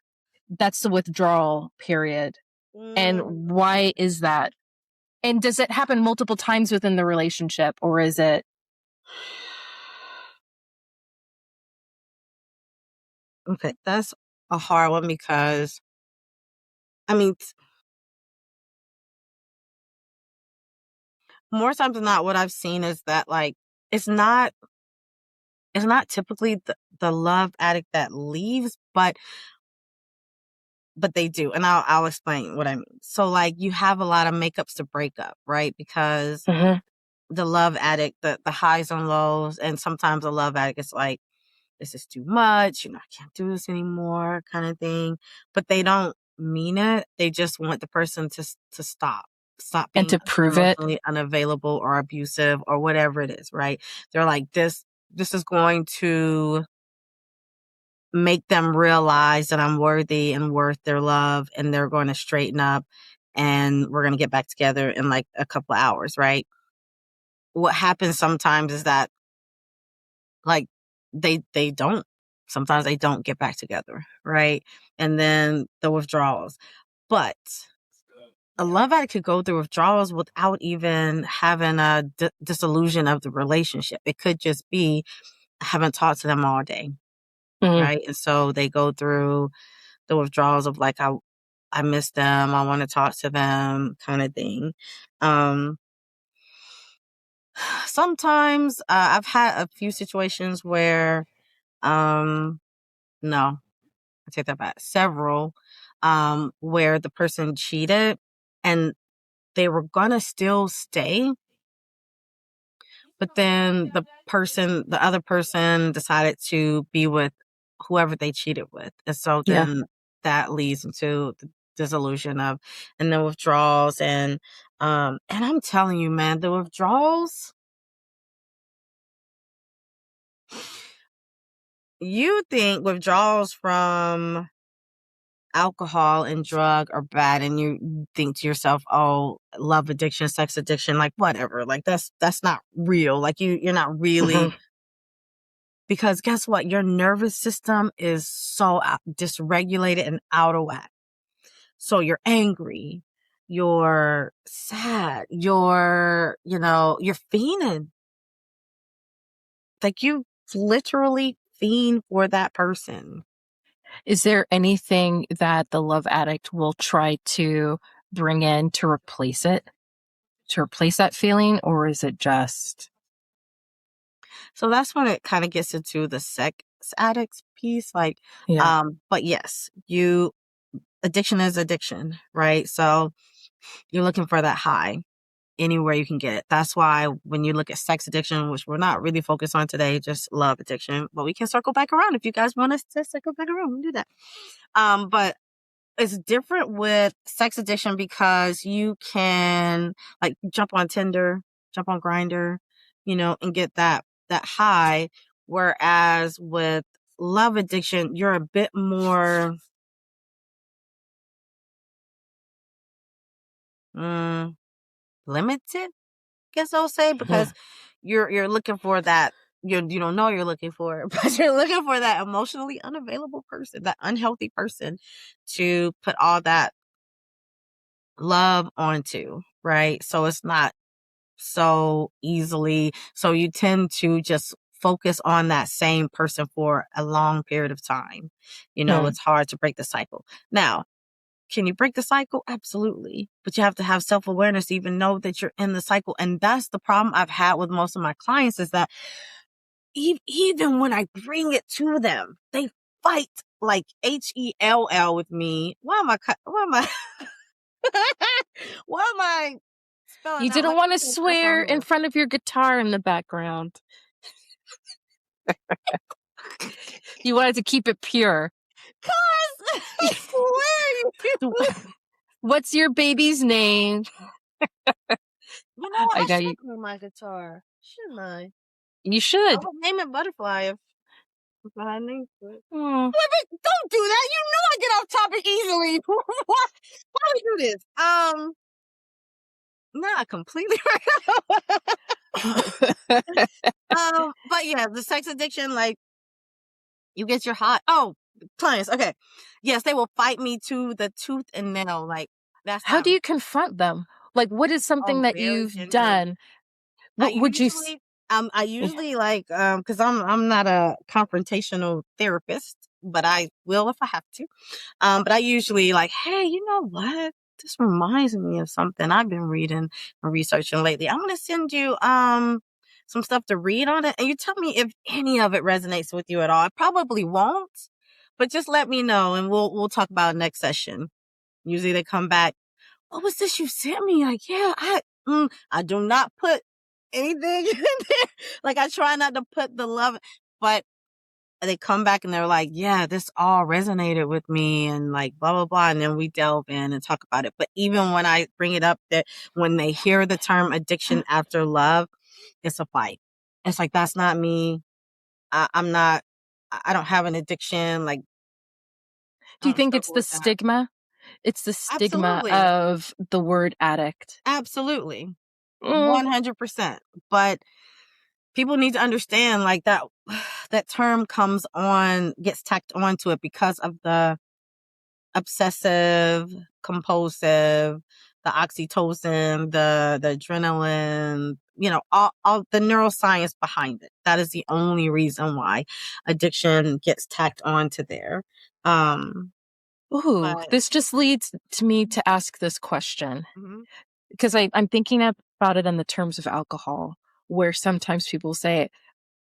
that's the withdrawal period? And Mm. why is that? And does it happen multiple times within the relationship or is it? Okay, that's a hard one because I mean, more times than not, what I've seen is that like it's not it's not typically the love addict that leaves, but they do, and I'll explain what I mean. So like you have a lot of makeups to break up, right? Because Mhm. the love addict, the highs and lows, and sometimes a love addict is like, this is too much, I can't do this anymore, kind of thing. But they don't mean it. They just want the person to stop And being to prove it emotionally unavailable or abusive or whatever it is, right? They're like, this is going to make them realize that I'm worthy and worth their love, and they're going to straighten up and we're going to get back together in like a couple of hours, right? What happens sometimes is that like they don't sometimes they don't get back together, right? And then the withdrawals. But a love addict could go through withdrawals without even having a disillusion of the relationship. It could just be, I haven't talked to them all day, mm, right? And so they go through the withdrawals of like, I miss them, I want to talk to them, kind of thing. Um, Sometimes I've had a few situations where, no, I take that back. Several, where the person cheated and they were gonna still stay, but then the other person decided to be with whoever they cheated with. And so yeah. then that leads into the dissolution of, and the withdrawals. And I'm telling you, man, the withdrawals, you think withdrawals from alcohol and drug are bad, and you think to yourself, oh, love addiction, sex addiction, like whatever, like that's not real, like you're not really, Mhm. because guess what, your nervous system is so dysregulated and out of whack. So you're angry, you're sad, you're fiending, like you literally fiend for that person. Is there anything that the love addict will try to bring in to replace it, to replace that feeling, or is it just, So that's when it kind of gets into the sex addicts piece. Like, yeah, but yes, addiction is addiction, right? So you're looking for that high anywhere you can get it. That's why when you look at sex addiction, which we're not really focused on today, just love addiction, but we can circle back around if you guys want us to circle back around. We can do that. But it's different with sex addiction because you can like jump on Tinder, jump on Grinder, and get that high. Whereas with love addiction, you're a bit more limited, guess I'll say, because mhm, you're looking for that. You don't know you're looking for it, but you're looking for that emotionally unavailable person, that unhealthy person to put all that love onto, right? So it's not so easily. So you tend to just focus on that same person for a long period of time. mm. It's hard to break the cycle. Now, can you break the cycle? Absolutely. But you have to have self-awareness to even know that you're in the cycle. And that's the problem I've had with most of my clients, is that even when I bring it to them, they fight like HELL with me. Why am I You spelling out didn't like want to I can't cuss on swear in here? front of your guitar in the background. You wanted to keep it pure. Cause I swear I What's your baby's name? know what? I I know should you. bring my guitar. Shouldn't I? You I should. would name it Butterfly But I need to. Mm. Wait, don't do that. You know I get off topic easily. Why would you do this? Not completely right. But yeah, the sex addiction, like you get your hot. Oh, clients. Okay, yes, they will fight me to the tooth and nail. Like that's How not. do you confront them? Like, what is something Oh, that very you've gently. done? I What would you? usually, I usually like, because I'm not a confrontational therapist, but I will if I have to. But I usually like, hey, you know what? This reminds me of something I've been reading and researching lately. I'm gonna send you some stuff to read on it, and you tell me if any of it resonates with you at all. I probably won't, but just let me know, and we'll talk about it next session. Usually they come back, what was this you sent me? Like, yeah, I do not put anything in there. Like, I try not to put the love, but they come back and they're like, yeah, this all resonated with me and like blah, blah, blah. And then we delve in and talk about it. But even when I bring it up, that when they hear the term addiction after love, it's a fight. It's like, that's not me. I'm not, I don't have an addiction. Like, Do I you don't think it's struggle the with that. stigma? It's the stigma Absolutely. of the word addict. Absolutely. Mm, 100%. But people need to understand like that that term gets tacked onto it because of the obsessive compulsive, the oxytocin, the adrenaline, all the neuroscience behind it. That is the only reason why addiction gets tacked onto there. ooh, But this just leads to me to ask this question mhm, because I'm thinking about it in the terms of alcohol, where sometimes people say,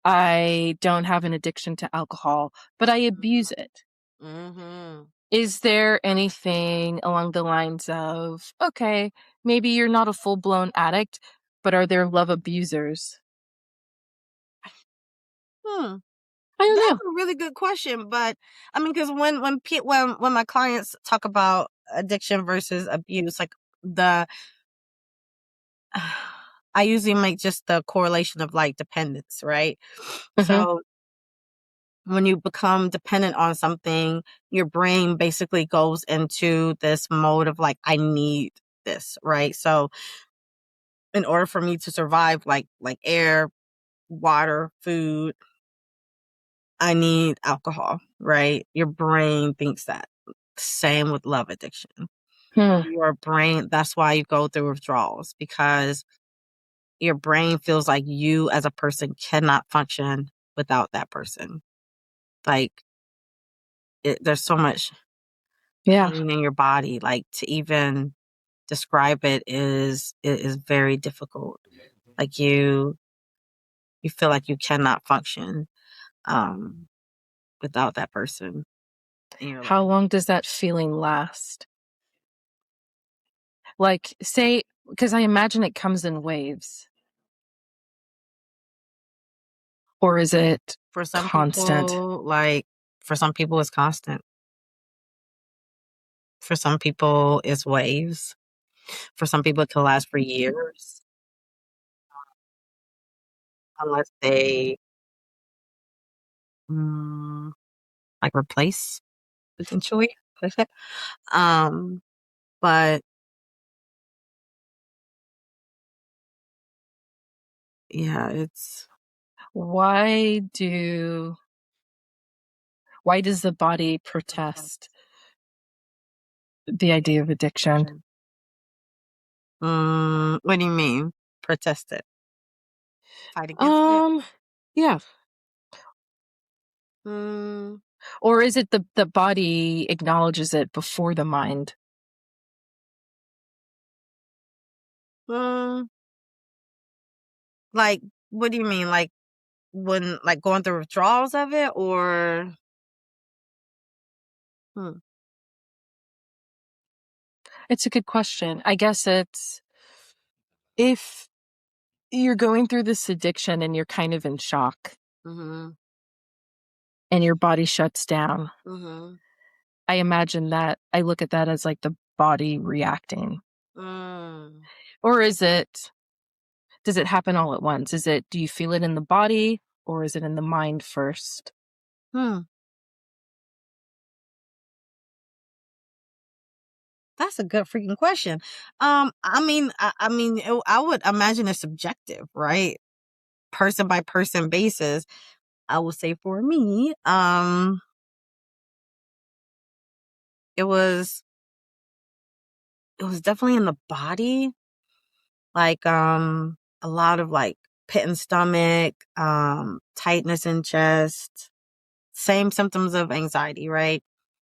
I don't have an addiction to alcohol, but I abuse mhm, it. mhm. Is there anything along the lines of, okay, maybe you're not a full blown addict, but are there love abusers? Hmm. I don't That's know. a really good question, but I mean, because when my clients talk about addiction versus abuse, like the I usually make just the correlation of like dependence, right? Hmm. So when you become dependent on something, your brain basically goes into this mode of like, I need this, right? So in order for me to survive, like air, water, food, I need alcohol, right? Your brain thinks that. Same with love addiction. Hmm. Your brain, that's why you go through withdrawals because your brain feels like you as a person cannot function without that person. Like there's so much Yeah. pain in your body. Like to even describe it is very difficult. Like you feel like you cannot function um without that person in your How life. long does that feeling last? Like, say, because I imagine it comes in waves, or is it For some constant? people, for some people it's constant. For some people it's waves. For some people it can last for years unless they mm, like replace potentially. um but yeah, it's Why do why does the body protest the idea of addiction? protection. What do you mean? Protest it. Fight against it? Um, yeah. Mm, Or is it the body acknowledges it before the mind? mm, like, what do you mean? Like when like going through withdrawals of it or hmm. It's a good question. I guess it's if you're going through this addiction and you're kind of in shock Mhm. and your body shuts down. Mhm. I imagine that I look at that as like the body reacting. Mm. Or does it happen all at once? Do you feel it in the body or is it in the mind first? Hmm. That's a good freaking question. I would imagine it's subjective, right? Person by person basis. I will say for me, it was it was definitely in the body, like a lot of like pit in stomach, tightness in chest, same symptoms of anxiety, right?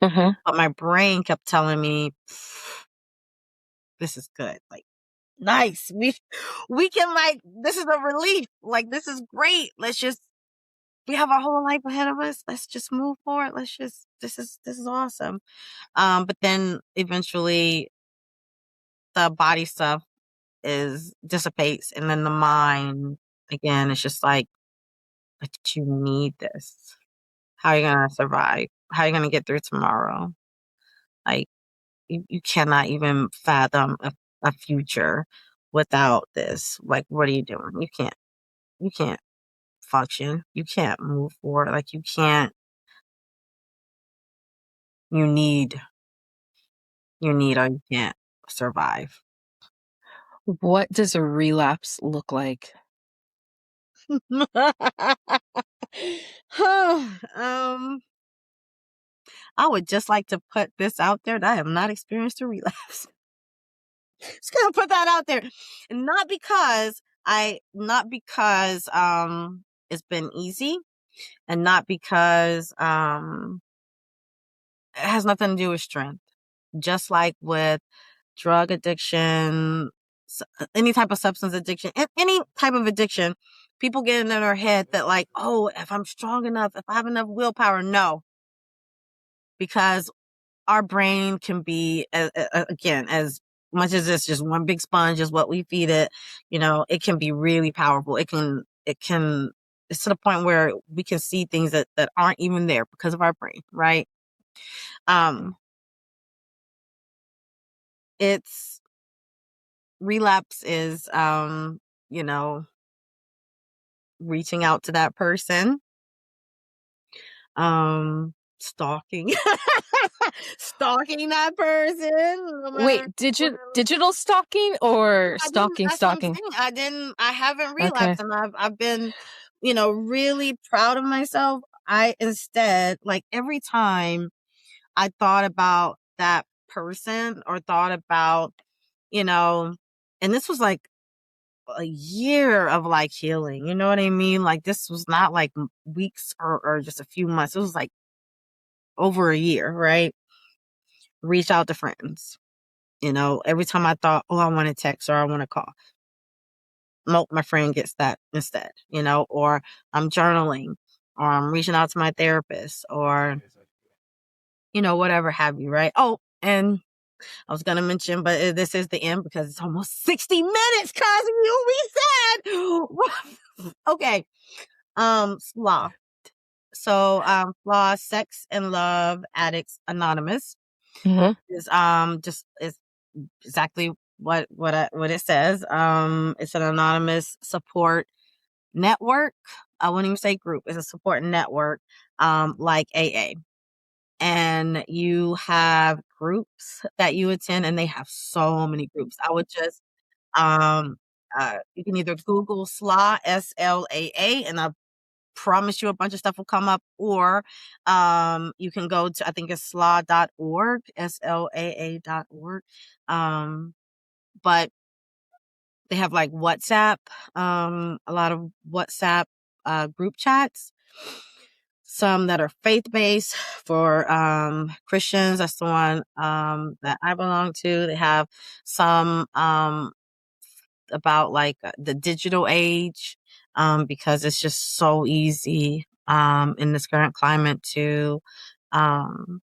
Mm-hmm. But my brain kept telling me, this is good. Like, nice. We can like, this is a relief. Like, this is great. We have our whole life ahead of us. Let's just move forward. This is awesome. But then eventually the body stuff is dissipates, and then the mind again, it's just like, but you need this. How are you gonna survive? How are you gonna get through tomorrow? Like, you cannot even fathom a future without this. Like, what are you doing? You can't function. You can't move forward. Like, you can't. You need or you can't survive. What does a relapse look like? um, I would just like to put this out there that I have not experienced a relapse. Just gonna put that out there. Not because it's been easy, and not because it has nothing to do with strength. Just like with drug addiction, any type of substance addiction, any type of addiction, people get in their head that like, oh, if I'm strong enough, if I have enough willpower, no, because our brain can be, again, as much as it's just one big sponge is what we feed it, it can be really powerful. It's to the point where we can see things that aren't even there because of our brain, right? Um, it's relapse is, you know, reaching out to that person, stalking, stalking that person, no matter Wait, what. digital stalking or I didn't. stalking That's what I'm stalking? saying. I didn't. I haven't Okay. relapsed, and I've been, really proud of myself. I instead, like, every time I thought about that person or thought about, you know, and this was like a year of like healing. You know what I mean? Like, this was not like weeks or just a few months. It was like over a year, right? Reach out to friends. Every time I thought, oh, I want to text or I want to call, nope, my friend gets that instead, or I'm journaling or I'm reaching out to my therapist or, whatever have you, right? Oh, and I was going to mention, but this is the end because it's almost 60 minutes, cause we said, okay. Sloth. So, Sloth, Sex and Love Addicts Anonymous Mm-hmm. is exactly what it says. It's an anonymous support network. I wouldn't even say group. It's a support network, like AA. And you have groups that you attend, and they have so many groups. I would just, you can either Google SLAA, SLAA, and I promise you a bunch of stuff will come up, or you can go to, I think it's slaa.org, SLAA.org. But they have like WhatsApp, a lot of WhatsApp group chats, some that are faith-based for Christians. That's the one that I belong to. They have some about like the digital age, because it's just so easy in this current climate to um,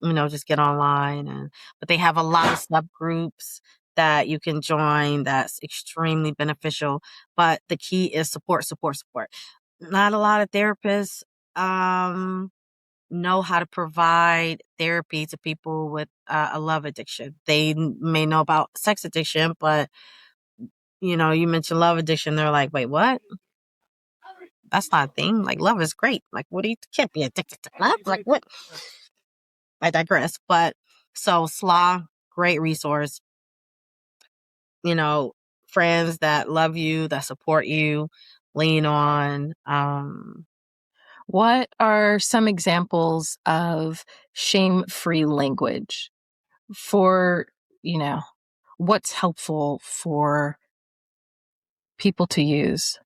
just get online. But they have a lot of subgroups that you can join that's extremely beneficial. But the key is support, support, support. Not a lot of therapists know how to provide therapy to people with a love addiction. They may know about sex addiction, but you mentioned love addiction. They're like, wait, what? that's not a thing. Like, love is great. Like, what do you can't be addicted to love? Like, what? I digress. But so SLA, great resource. You know, friends that love you, that support you, lean on. What are some examples of shame-free language for, you know, what's helpful for people to use?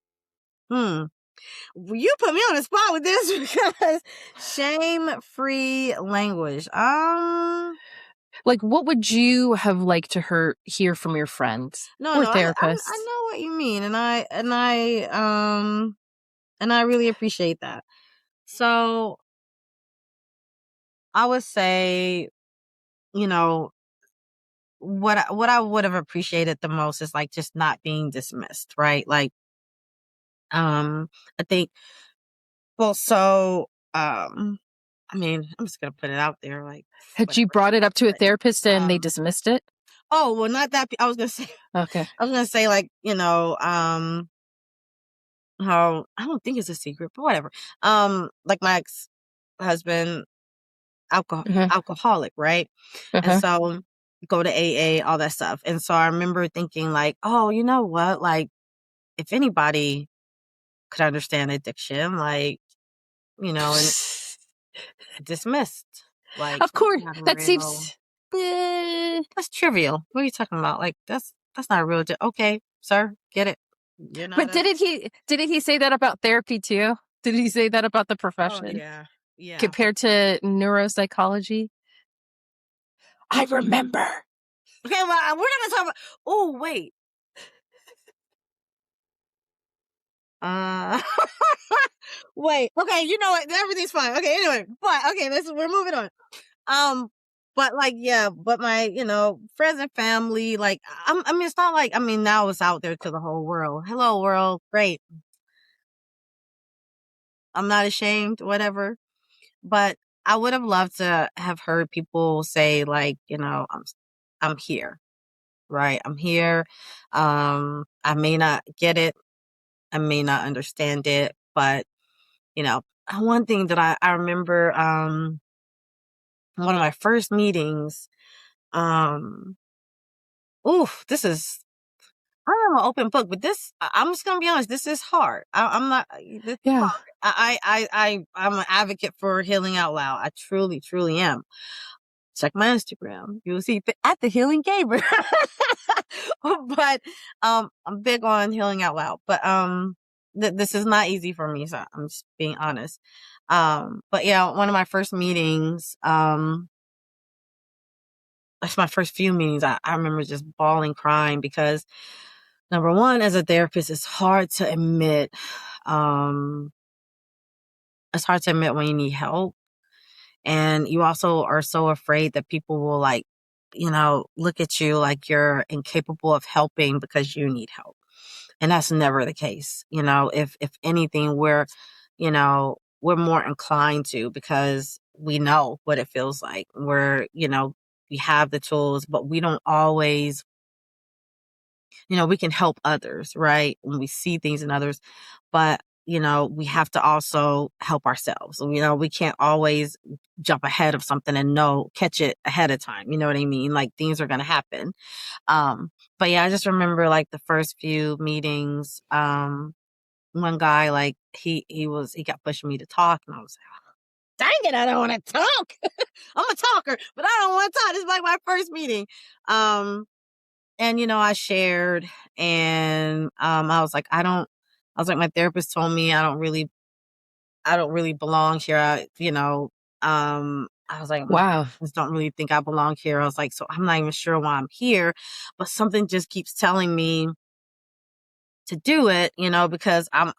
Hmm. You put me on the spot with this because shame-free language. Like, what would you have liked to hear from your friends No, or no, I therapists? know what you mean, and I really appreciate that. So I would say, you know, what I would have appreciated the most is like just not being dismissed, right? Like, I think, well, so, I mean, I'm just gonna put it out there, like, Had you whatever. brought it up to a But, therapist and they dismissed it? oh, well, not that. I was gonna say, Okay. like, how I don't think it's a secret, but whatever. Like my ex husband, Uh-huh. alcoholic, right? And Uh-huh. so go to AA, all that stuff. And so I remember thinking like, oh, you know what? Like, if anybody could understand addiction, like, and dismissed. Like, Of that's course, not a that real, seems. eh. that's trivial. What are you talking about? Like, that's not a real, okay, sir, get it. You're not But a, didn't he say that about therapy too? Did he say that about the oh, profession yeah. Yeah. compared to neuropsychology? I remember. Okay, well, we're not gonna talk about, oh, wait. Uh, wait. Okay, you know what? Everything's fine. Okay, anyway, but okay, we're moving on. But like, yeah, but my, friends and family, like, I mean, it's not like, I mean, now it's out there to the whole world. Hello, world. Great. I'm not ashamed, whatever. But I would have loved to have heard people say, like, I'm here, right? I'm here. I may not get it. I may not understand it, but you know, one thing that I remember, one of my first meetings, um, oof, I am an open book, but I'm just gonna be honest, this is hard. I'm not, this is Yeah. hard. I'm an advocate for healing out loud. I truly, truly am. Check my Instagram. You'll see at the Healing Gamer. But, I'm big on healing out loud, but, this is not easy for me, so I'm just being honest. But yeah, one of my first meetings, that's my first few meetings. I remember just bawling, crying because number one, as a therapist, um, it's hard to admit when you need help. And you also are so afraid that people will like, look at you like you're incapable of helping because you need help. And that's never the case. If anything, we're more inclined to because we know what it feels like. We have the tools, but we don't always, we can help others, right? When we see things in others, but we have to also help ourselves. We can't always jump ahead of something and catch it ahead of time. You know what I mean? Like things are going to happen. But yeah, I just remember like the first few meetings, one guy, like he kept pushing me to talk and I was like, dang it, I don't want to talk. I'm a talker, but I don't want to talk. This is like my first meeting. And I shared and I was like, my therapist told me I don't really belong here. I was like, my Wow. friends don't really think I belong here. I was like, so I'm not even sure why I'm here, but something just keeps telling me to do it, because I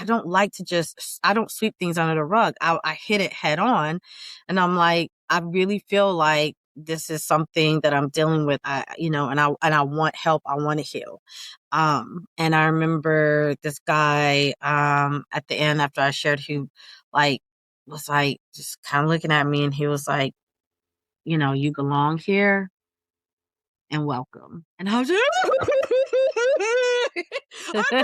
don't like to I don't sweep things under the rug. I hit it head on and I'm like, I really feel like this is something that I'm dealing with. And I want help. I want to heal. And I remember this guy, at the end after I shared who like was like just kind of looking at me and he was like, you belong here and welcome. And I was just, I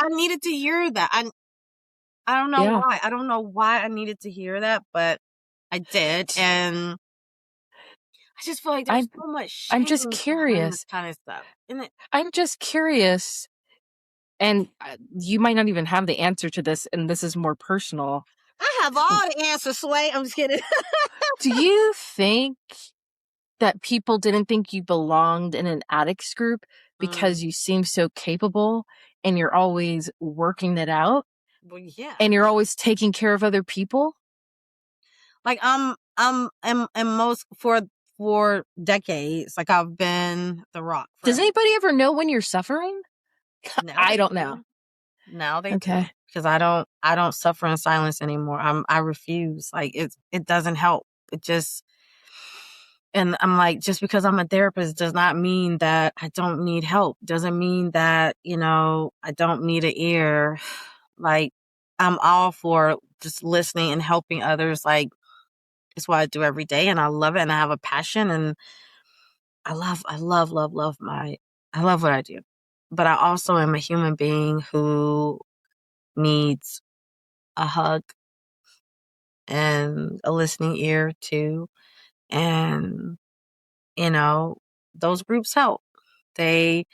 needed to hear that. I don't know Yeah. why. I don't know why I needed to hear that, but I did, and I just feel like there's I'm so much I'm shame just behind this curious. kind of stuff. And I'm just curious, and you might not even have the answer to this, and this is more personal. I have all the answers, Sway. I'm just kidding. Do you think that people didn't think you belonged in an addicts group because you seem so capable and you're always working it out Well, yeah. and you're always taking care of other people? Like in most for decades, like I've been the rock Does forever. anybody ever know when you're suffering? Now I they don't know. do. Now they do. Okay. Because I don't suffer in silence anymore. I refuse. Like it doesn't help. It just, and I'm like, just because I'm a therapist does not mean that I don't need help. Doesn't mean that, I don't need an ear. Like, I'm all for just listening and helping others. Like, it's what I do every day, and I love it, and I have a passion, and I love, I love what I do. But I also am a human being who needs a hug and a listening ear too. And, those groups help. They,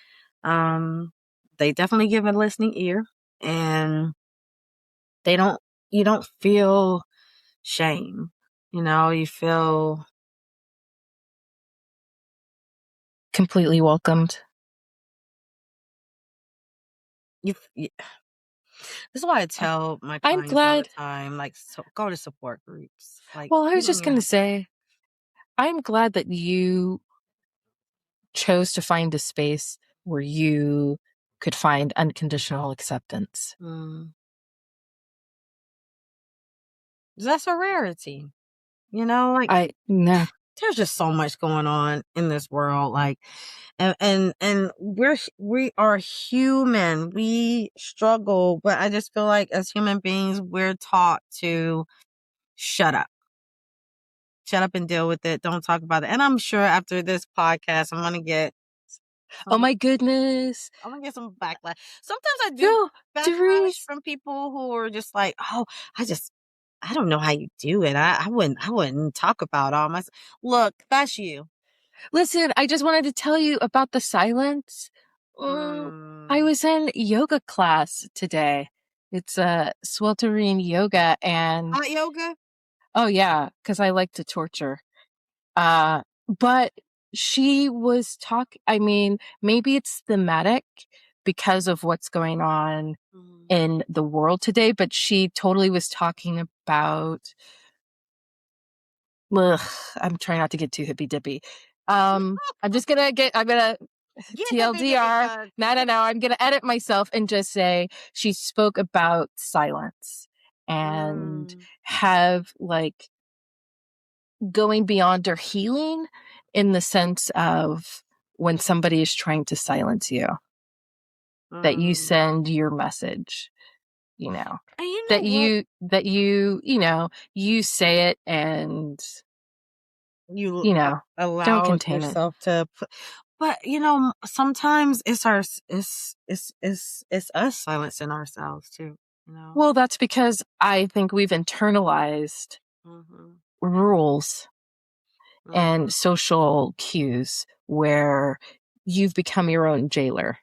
they definitely give a listening ear, and they don't, you don't feel shame. You feel Completely welcomed. you. This is why I tell my I'm clients all the glad. time, like, so go to support groups. Like, Well, I you was don't just even going to have to. say, I'm glad that you chose to find a space where you could find unconditional acceptance. Mm. That's a rarity, like I know. there's just so much going on in this world, like, and we are human. We struggle, but I just feel like as human beings, we're taught to shut up. Shut up and deal with it. Don't talk about it. And I'm sure after this podcast, I'm gonna get Oh some my goodness. I'm gonna get some backlash. Sometimes I do No, backlash Therese. from people who are just like, "Oh, I don't know how you do it. I wouldn't talk about all my." Look, that's you. Listen, I just wanted to tell you about the silence. I Mm. was in yoga class today. It's a sweltering yoga, and Hot yoga. oh yeah, because I like to torture. But she was talking. I mean, maybe it's thematic because of what's going on Mm. in the world today, but she totally was talking about. Ugh, I'm trying not to get too hippy dippy. I'm gonna Get hippy dippy, TLDR. cuz. No. I'm gonna edit myself and just say she spoke about silence and Mm. have like going beyond or healing in the sense of when somebody is trying to silence you, that you Mm. send your message, you know, And you know what? you say it and, You you know, don't allow contain it. yourself to put, but sometimes it's it's us silencing ourselves too. Well, that's because I think we've internalized Mm-hmm. rules Mm-hmm. and social cues where you've become your own jailer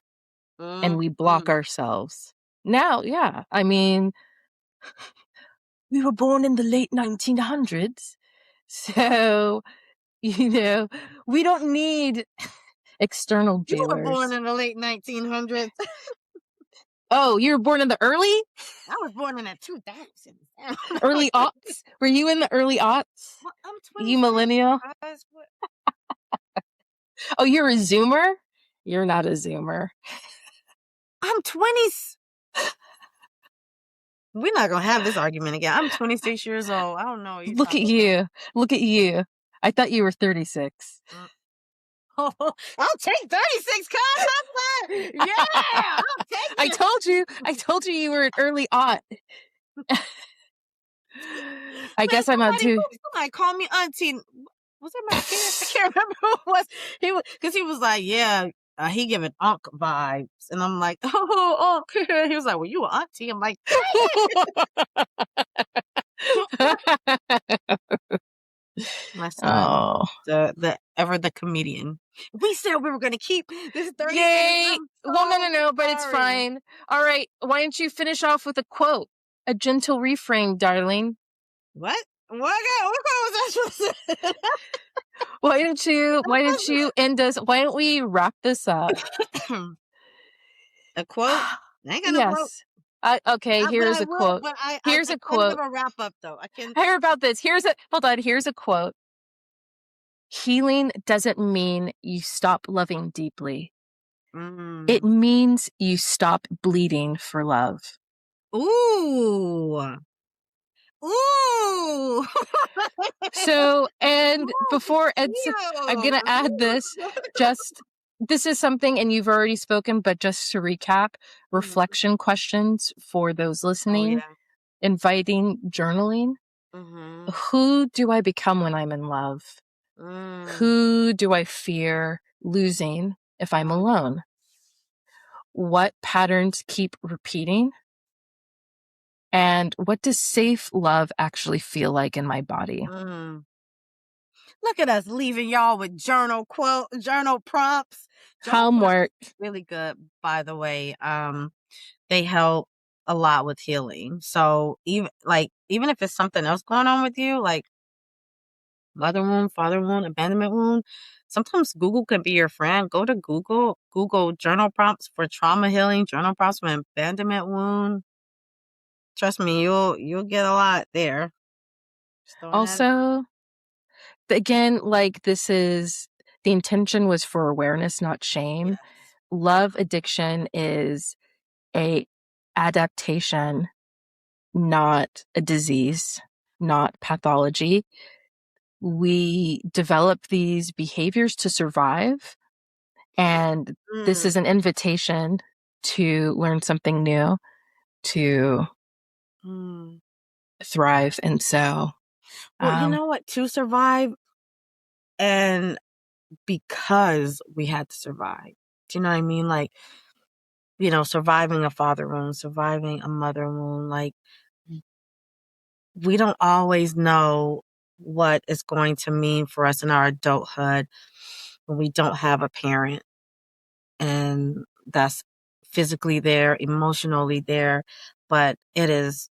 and we block Mm-hmm. ourselves. Now, yeah, I mean, we were born in the late 1900s. So, we don't need external You were born jailers. in the late 1900s. Oh, you were born in the I was born in the 2000s. early aughts? Were you in the early aughts? Well, I'm You 26, millennial? guys. Oh, you're a Zoomer? You're not a Zoomer. I'm 20. We're not gonna have this argument again. I'm 26 years old. I don't know what you're Look at talking about. you. Look at you. I thought you were 36. Mm. I'll take 36, cuz. High five. Yeah, I'll take I it. told you were an early aught. I Man, guess I'm out too. somebody call me auntie. Was it my kid? I can't remember who it was. Because he was like, yeah, he giving Unc vibes. And I'm like, oh, Unc. He was like, well, you an auntie. I'm like, my son, Oh, the comedian. We said we were going to keep this 30 minutes. yay! I'm Well, no, so no, but it's sorry. fine. All right, why don't you finish off with a quote, a gentle reframe, darling? What? What was I supposed to say? Why don't you end us? Why don't we wrap this up? A quote? I ain't got no quote. Yes. Okay, But here's I a will. quote. But I Here's a can give quote. a wrap up though. I can. Hear about this. Hold on. Here's a quote. Healing doesn't mean you stop loving deeply. It means you stop bleeding for love. Ooh. Ooh. So, and Ooh, before Ed's, I'm going to add this, this is something, and you've already spoken, but just to recap, reflection questions for those Oh listening, yeah. inviting journaling. Mm-hmm. Who do I become when I'm in love? Who do I fear losing if I'm alone? What patterns keep repeating? And what does safe love actually feel like in my body? Look at us leaving y'all with journal prompts. Journal prompts Homework. really good, by the way. They help a lot with healing. So even if it's something else going on with you, like mother wound, father wound, abandonment wound, sometimes Google can be your friend. Go to Google journal prompts for trauma healing, journal prompts for abandonment wound. Trust me, you'll get a lot there. Just throwing that. Also, again, like the intention was for awareness, not shame. Yes. Love addiction is a adaptation, not a disease, not pathology. We develop these behaviors to survive, and this is an invitation to learn something new, to thrive. And so, Well, you know what? To survive, and because we had to survive. Do you know what I mean? Like, surviving a father wound, surviving a mother wound, like, we don't always know what it's going to mean for us in our adulthood when we don't have a parent and that's physically there, emotionally there. But it's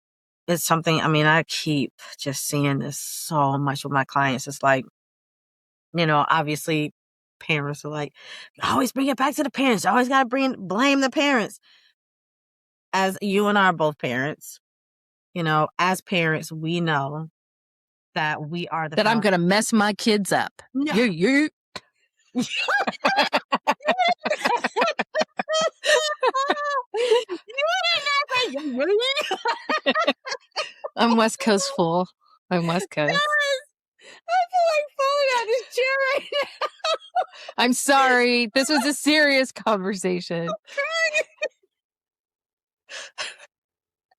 something, I mean, I keep just seeing this so much with my clients. It's like, obviously parents are like, you always bring it back to the parents. You always got to blame the parents. As you and I are both parents, as parents, we know that we are that I'm going to mess my kids up. No. You. I'm West Coast full. I'm West Coast. Yes. I feel like falling out this chair right now. I'm sorry. This was a serious conversation. I'm crying.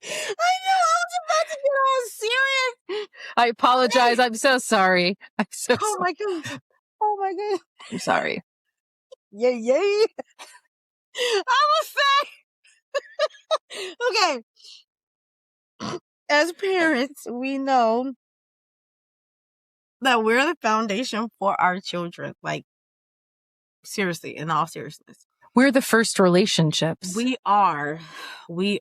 I know. I was about to get all serious. I apologize. I'm so sorry. I'm so sorry. My God. Oh my God. I'm sorry. Yay. I was saying. Okay. As parents, we know that we're the foundation for our children. Like, seriously, in all seriousness. We're the first relationships. We are the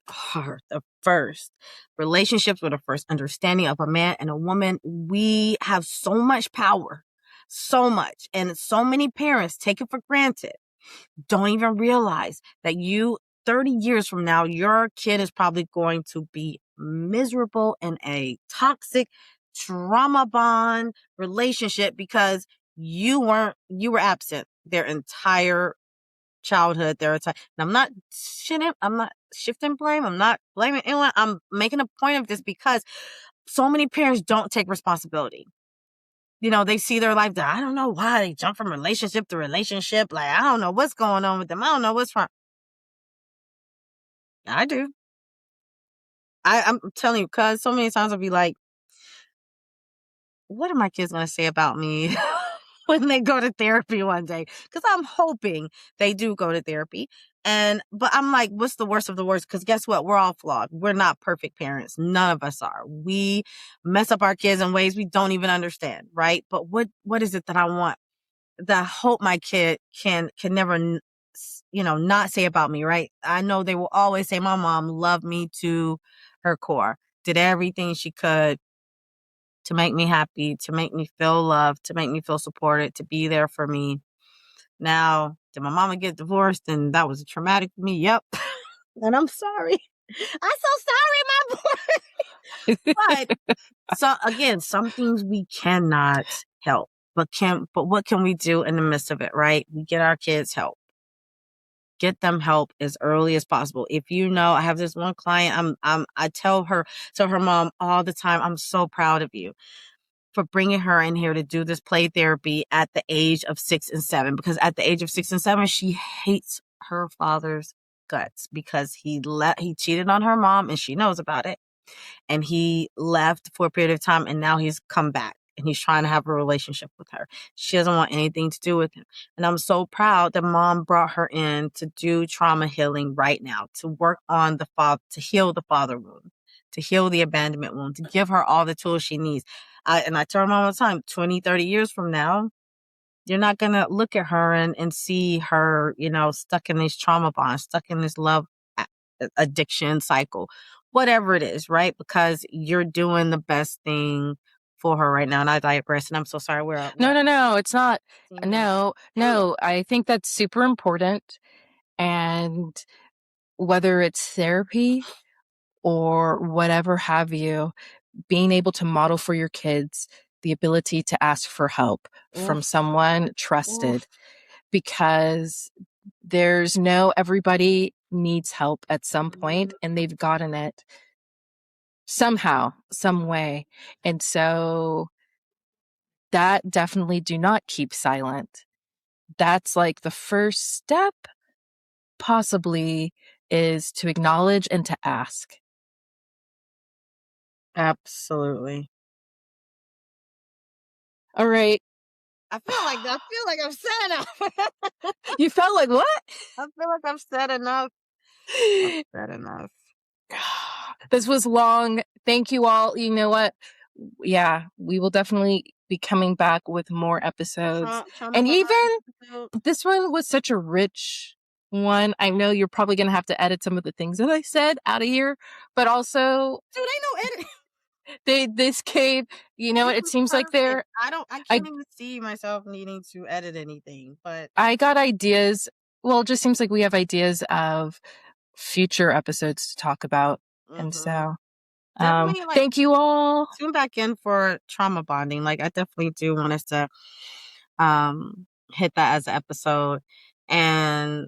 first relationships. We're the first understanding of a man and a woman. We have so much power, so much. And so many parents take it for granted. Don't even realize that 30 years from now, your kid is probably going to be miserable in a toxic trauma bond relationship because you were absent their entire childhood, their entire. And I'm not shifting blame. I'm not blaming anyone. I'm making a point of this because so many parents don't take responsibility. They see their life that I don't know why they jump from relationship to relationship. Like, I don't know what's going on with them. I don't know what's wrong. I do. I'm telling you, because so many times I'll be like, what are my kids going to say about me? when they go to therapy one day, because I'm hoping they do go to therapy. But I'm like, what's the worst of the worst? Because guess what? We're all flawed. We're not perfect parents. None of us are. We mess up our kids in ways we don't even understand, right? But what is it that I want? That I hope my kid can never, not say about me, right? I know they will always say my mom loved me to her core, did everything she could to make me happy, to make me feel loved, to make me feel supported, to be there for me. Now, did my mama get divorced and that was traumatic for me? Yep. And I'm sorry. I'm so sorry, my boy. But again, some things we cannot help. But what can we do in the midst of it, right? We get our kids help. Get them help as early as possible. If I have this one client, I tell her mom all the time, I'm so proud of you for bringing her in here to do this play therapy at the age of 6 and 7, because at the age of 6 and 7, she hates her father's guts because he cheated on her mom and she knows about it. And he left for a period of time and now he's come back and he's trying to have a relationship with her. She doesn't want anything to do with him. And I'm so proud that mom brought her in to do trauma healing right now, to work on to heal the father wound, to heal the abandonment wound, to give her all the tools she needs. I tell her mom all the time, 20, 30 years from now, you're not going to look at her and see her, stuck in these trauma bonds, stuck in this love addiction cycle, whatever it is, right? Because you're doing the best thing for her right now. And I digress, and I'm so sorry. No, it's not. No, I think that's super important. And whether it's therapy or whatever have you, being able to model for your kids the ability to ask for help from someone trusted, because everybody needs help at some point and they've gotten it somehow, some way. And so that definitely, do not keep silent. That's like the first step, possibly, is to acknowledge and to ask. Absolutely. All right. I feel like I've said enough. You felt like what? I feel like I've said enough. I've said enough. This was long. Thank you all. You know what? Yeah, we will definitely be coming back with more episodes. And even this one was such a rich one. I know you're probably going to have to edit some of the things that I said out of here, but also, dude, ain't no edit. This cave, it seems like I can't even see myself needing to edit anything, but I got ideas. Well, it just seems like we have ideas of future episodes to talk about. And so thank you all. Tune back in for trauma bonding. Like, I definitely do want us to hit that as an episode. And,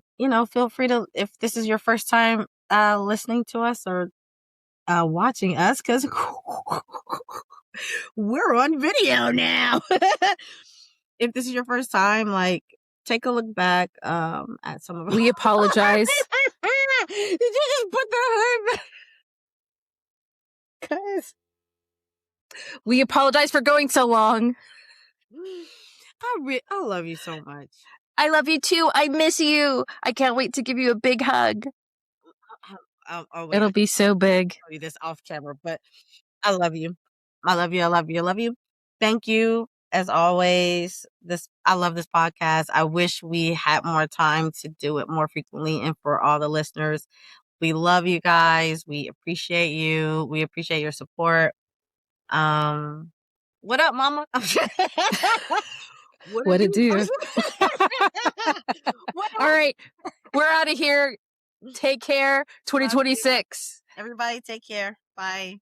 feel free to, if this is your first time listening to us or watching us, because we're on video now. If this is your first time, like, take a look back at some of We apologize. Did you just put the guys? We apologize for going so long. I love you so much. I love you too. I miss you. I can't wait to give you a big hug. It'll be so big. I'll tell you this off camera, but I love you. I love you. I love you. I love you. Thank you. As always, I love this podcast. I wish we had more time to do it more frequently. And for all the listeners, we love you guys. We appreciate you. We appreciate your support. What up, mama? What it do? All right. We're out of here. Take care. 2026. Everybody take care. Bye.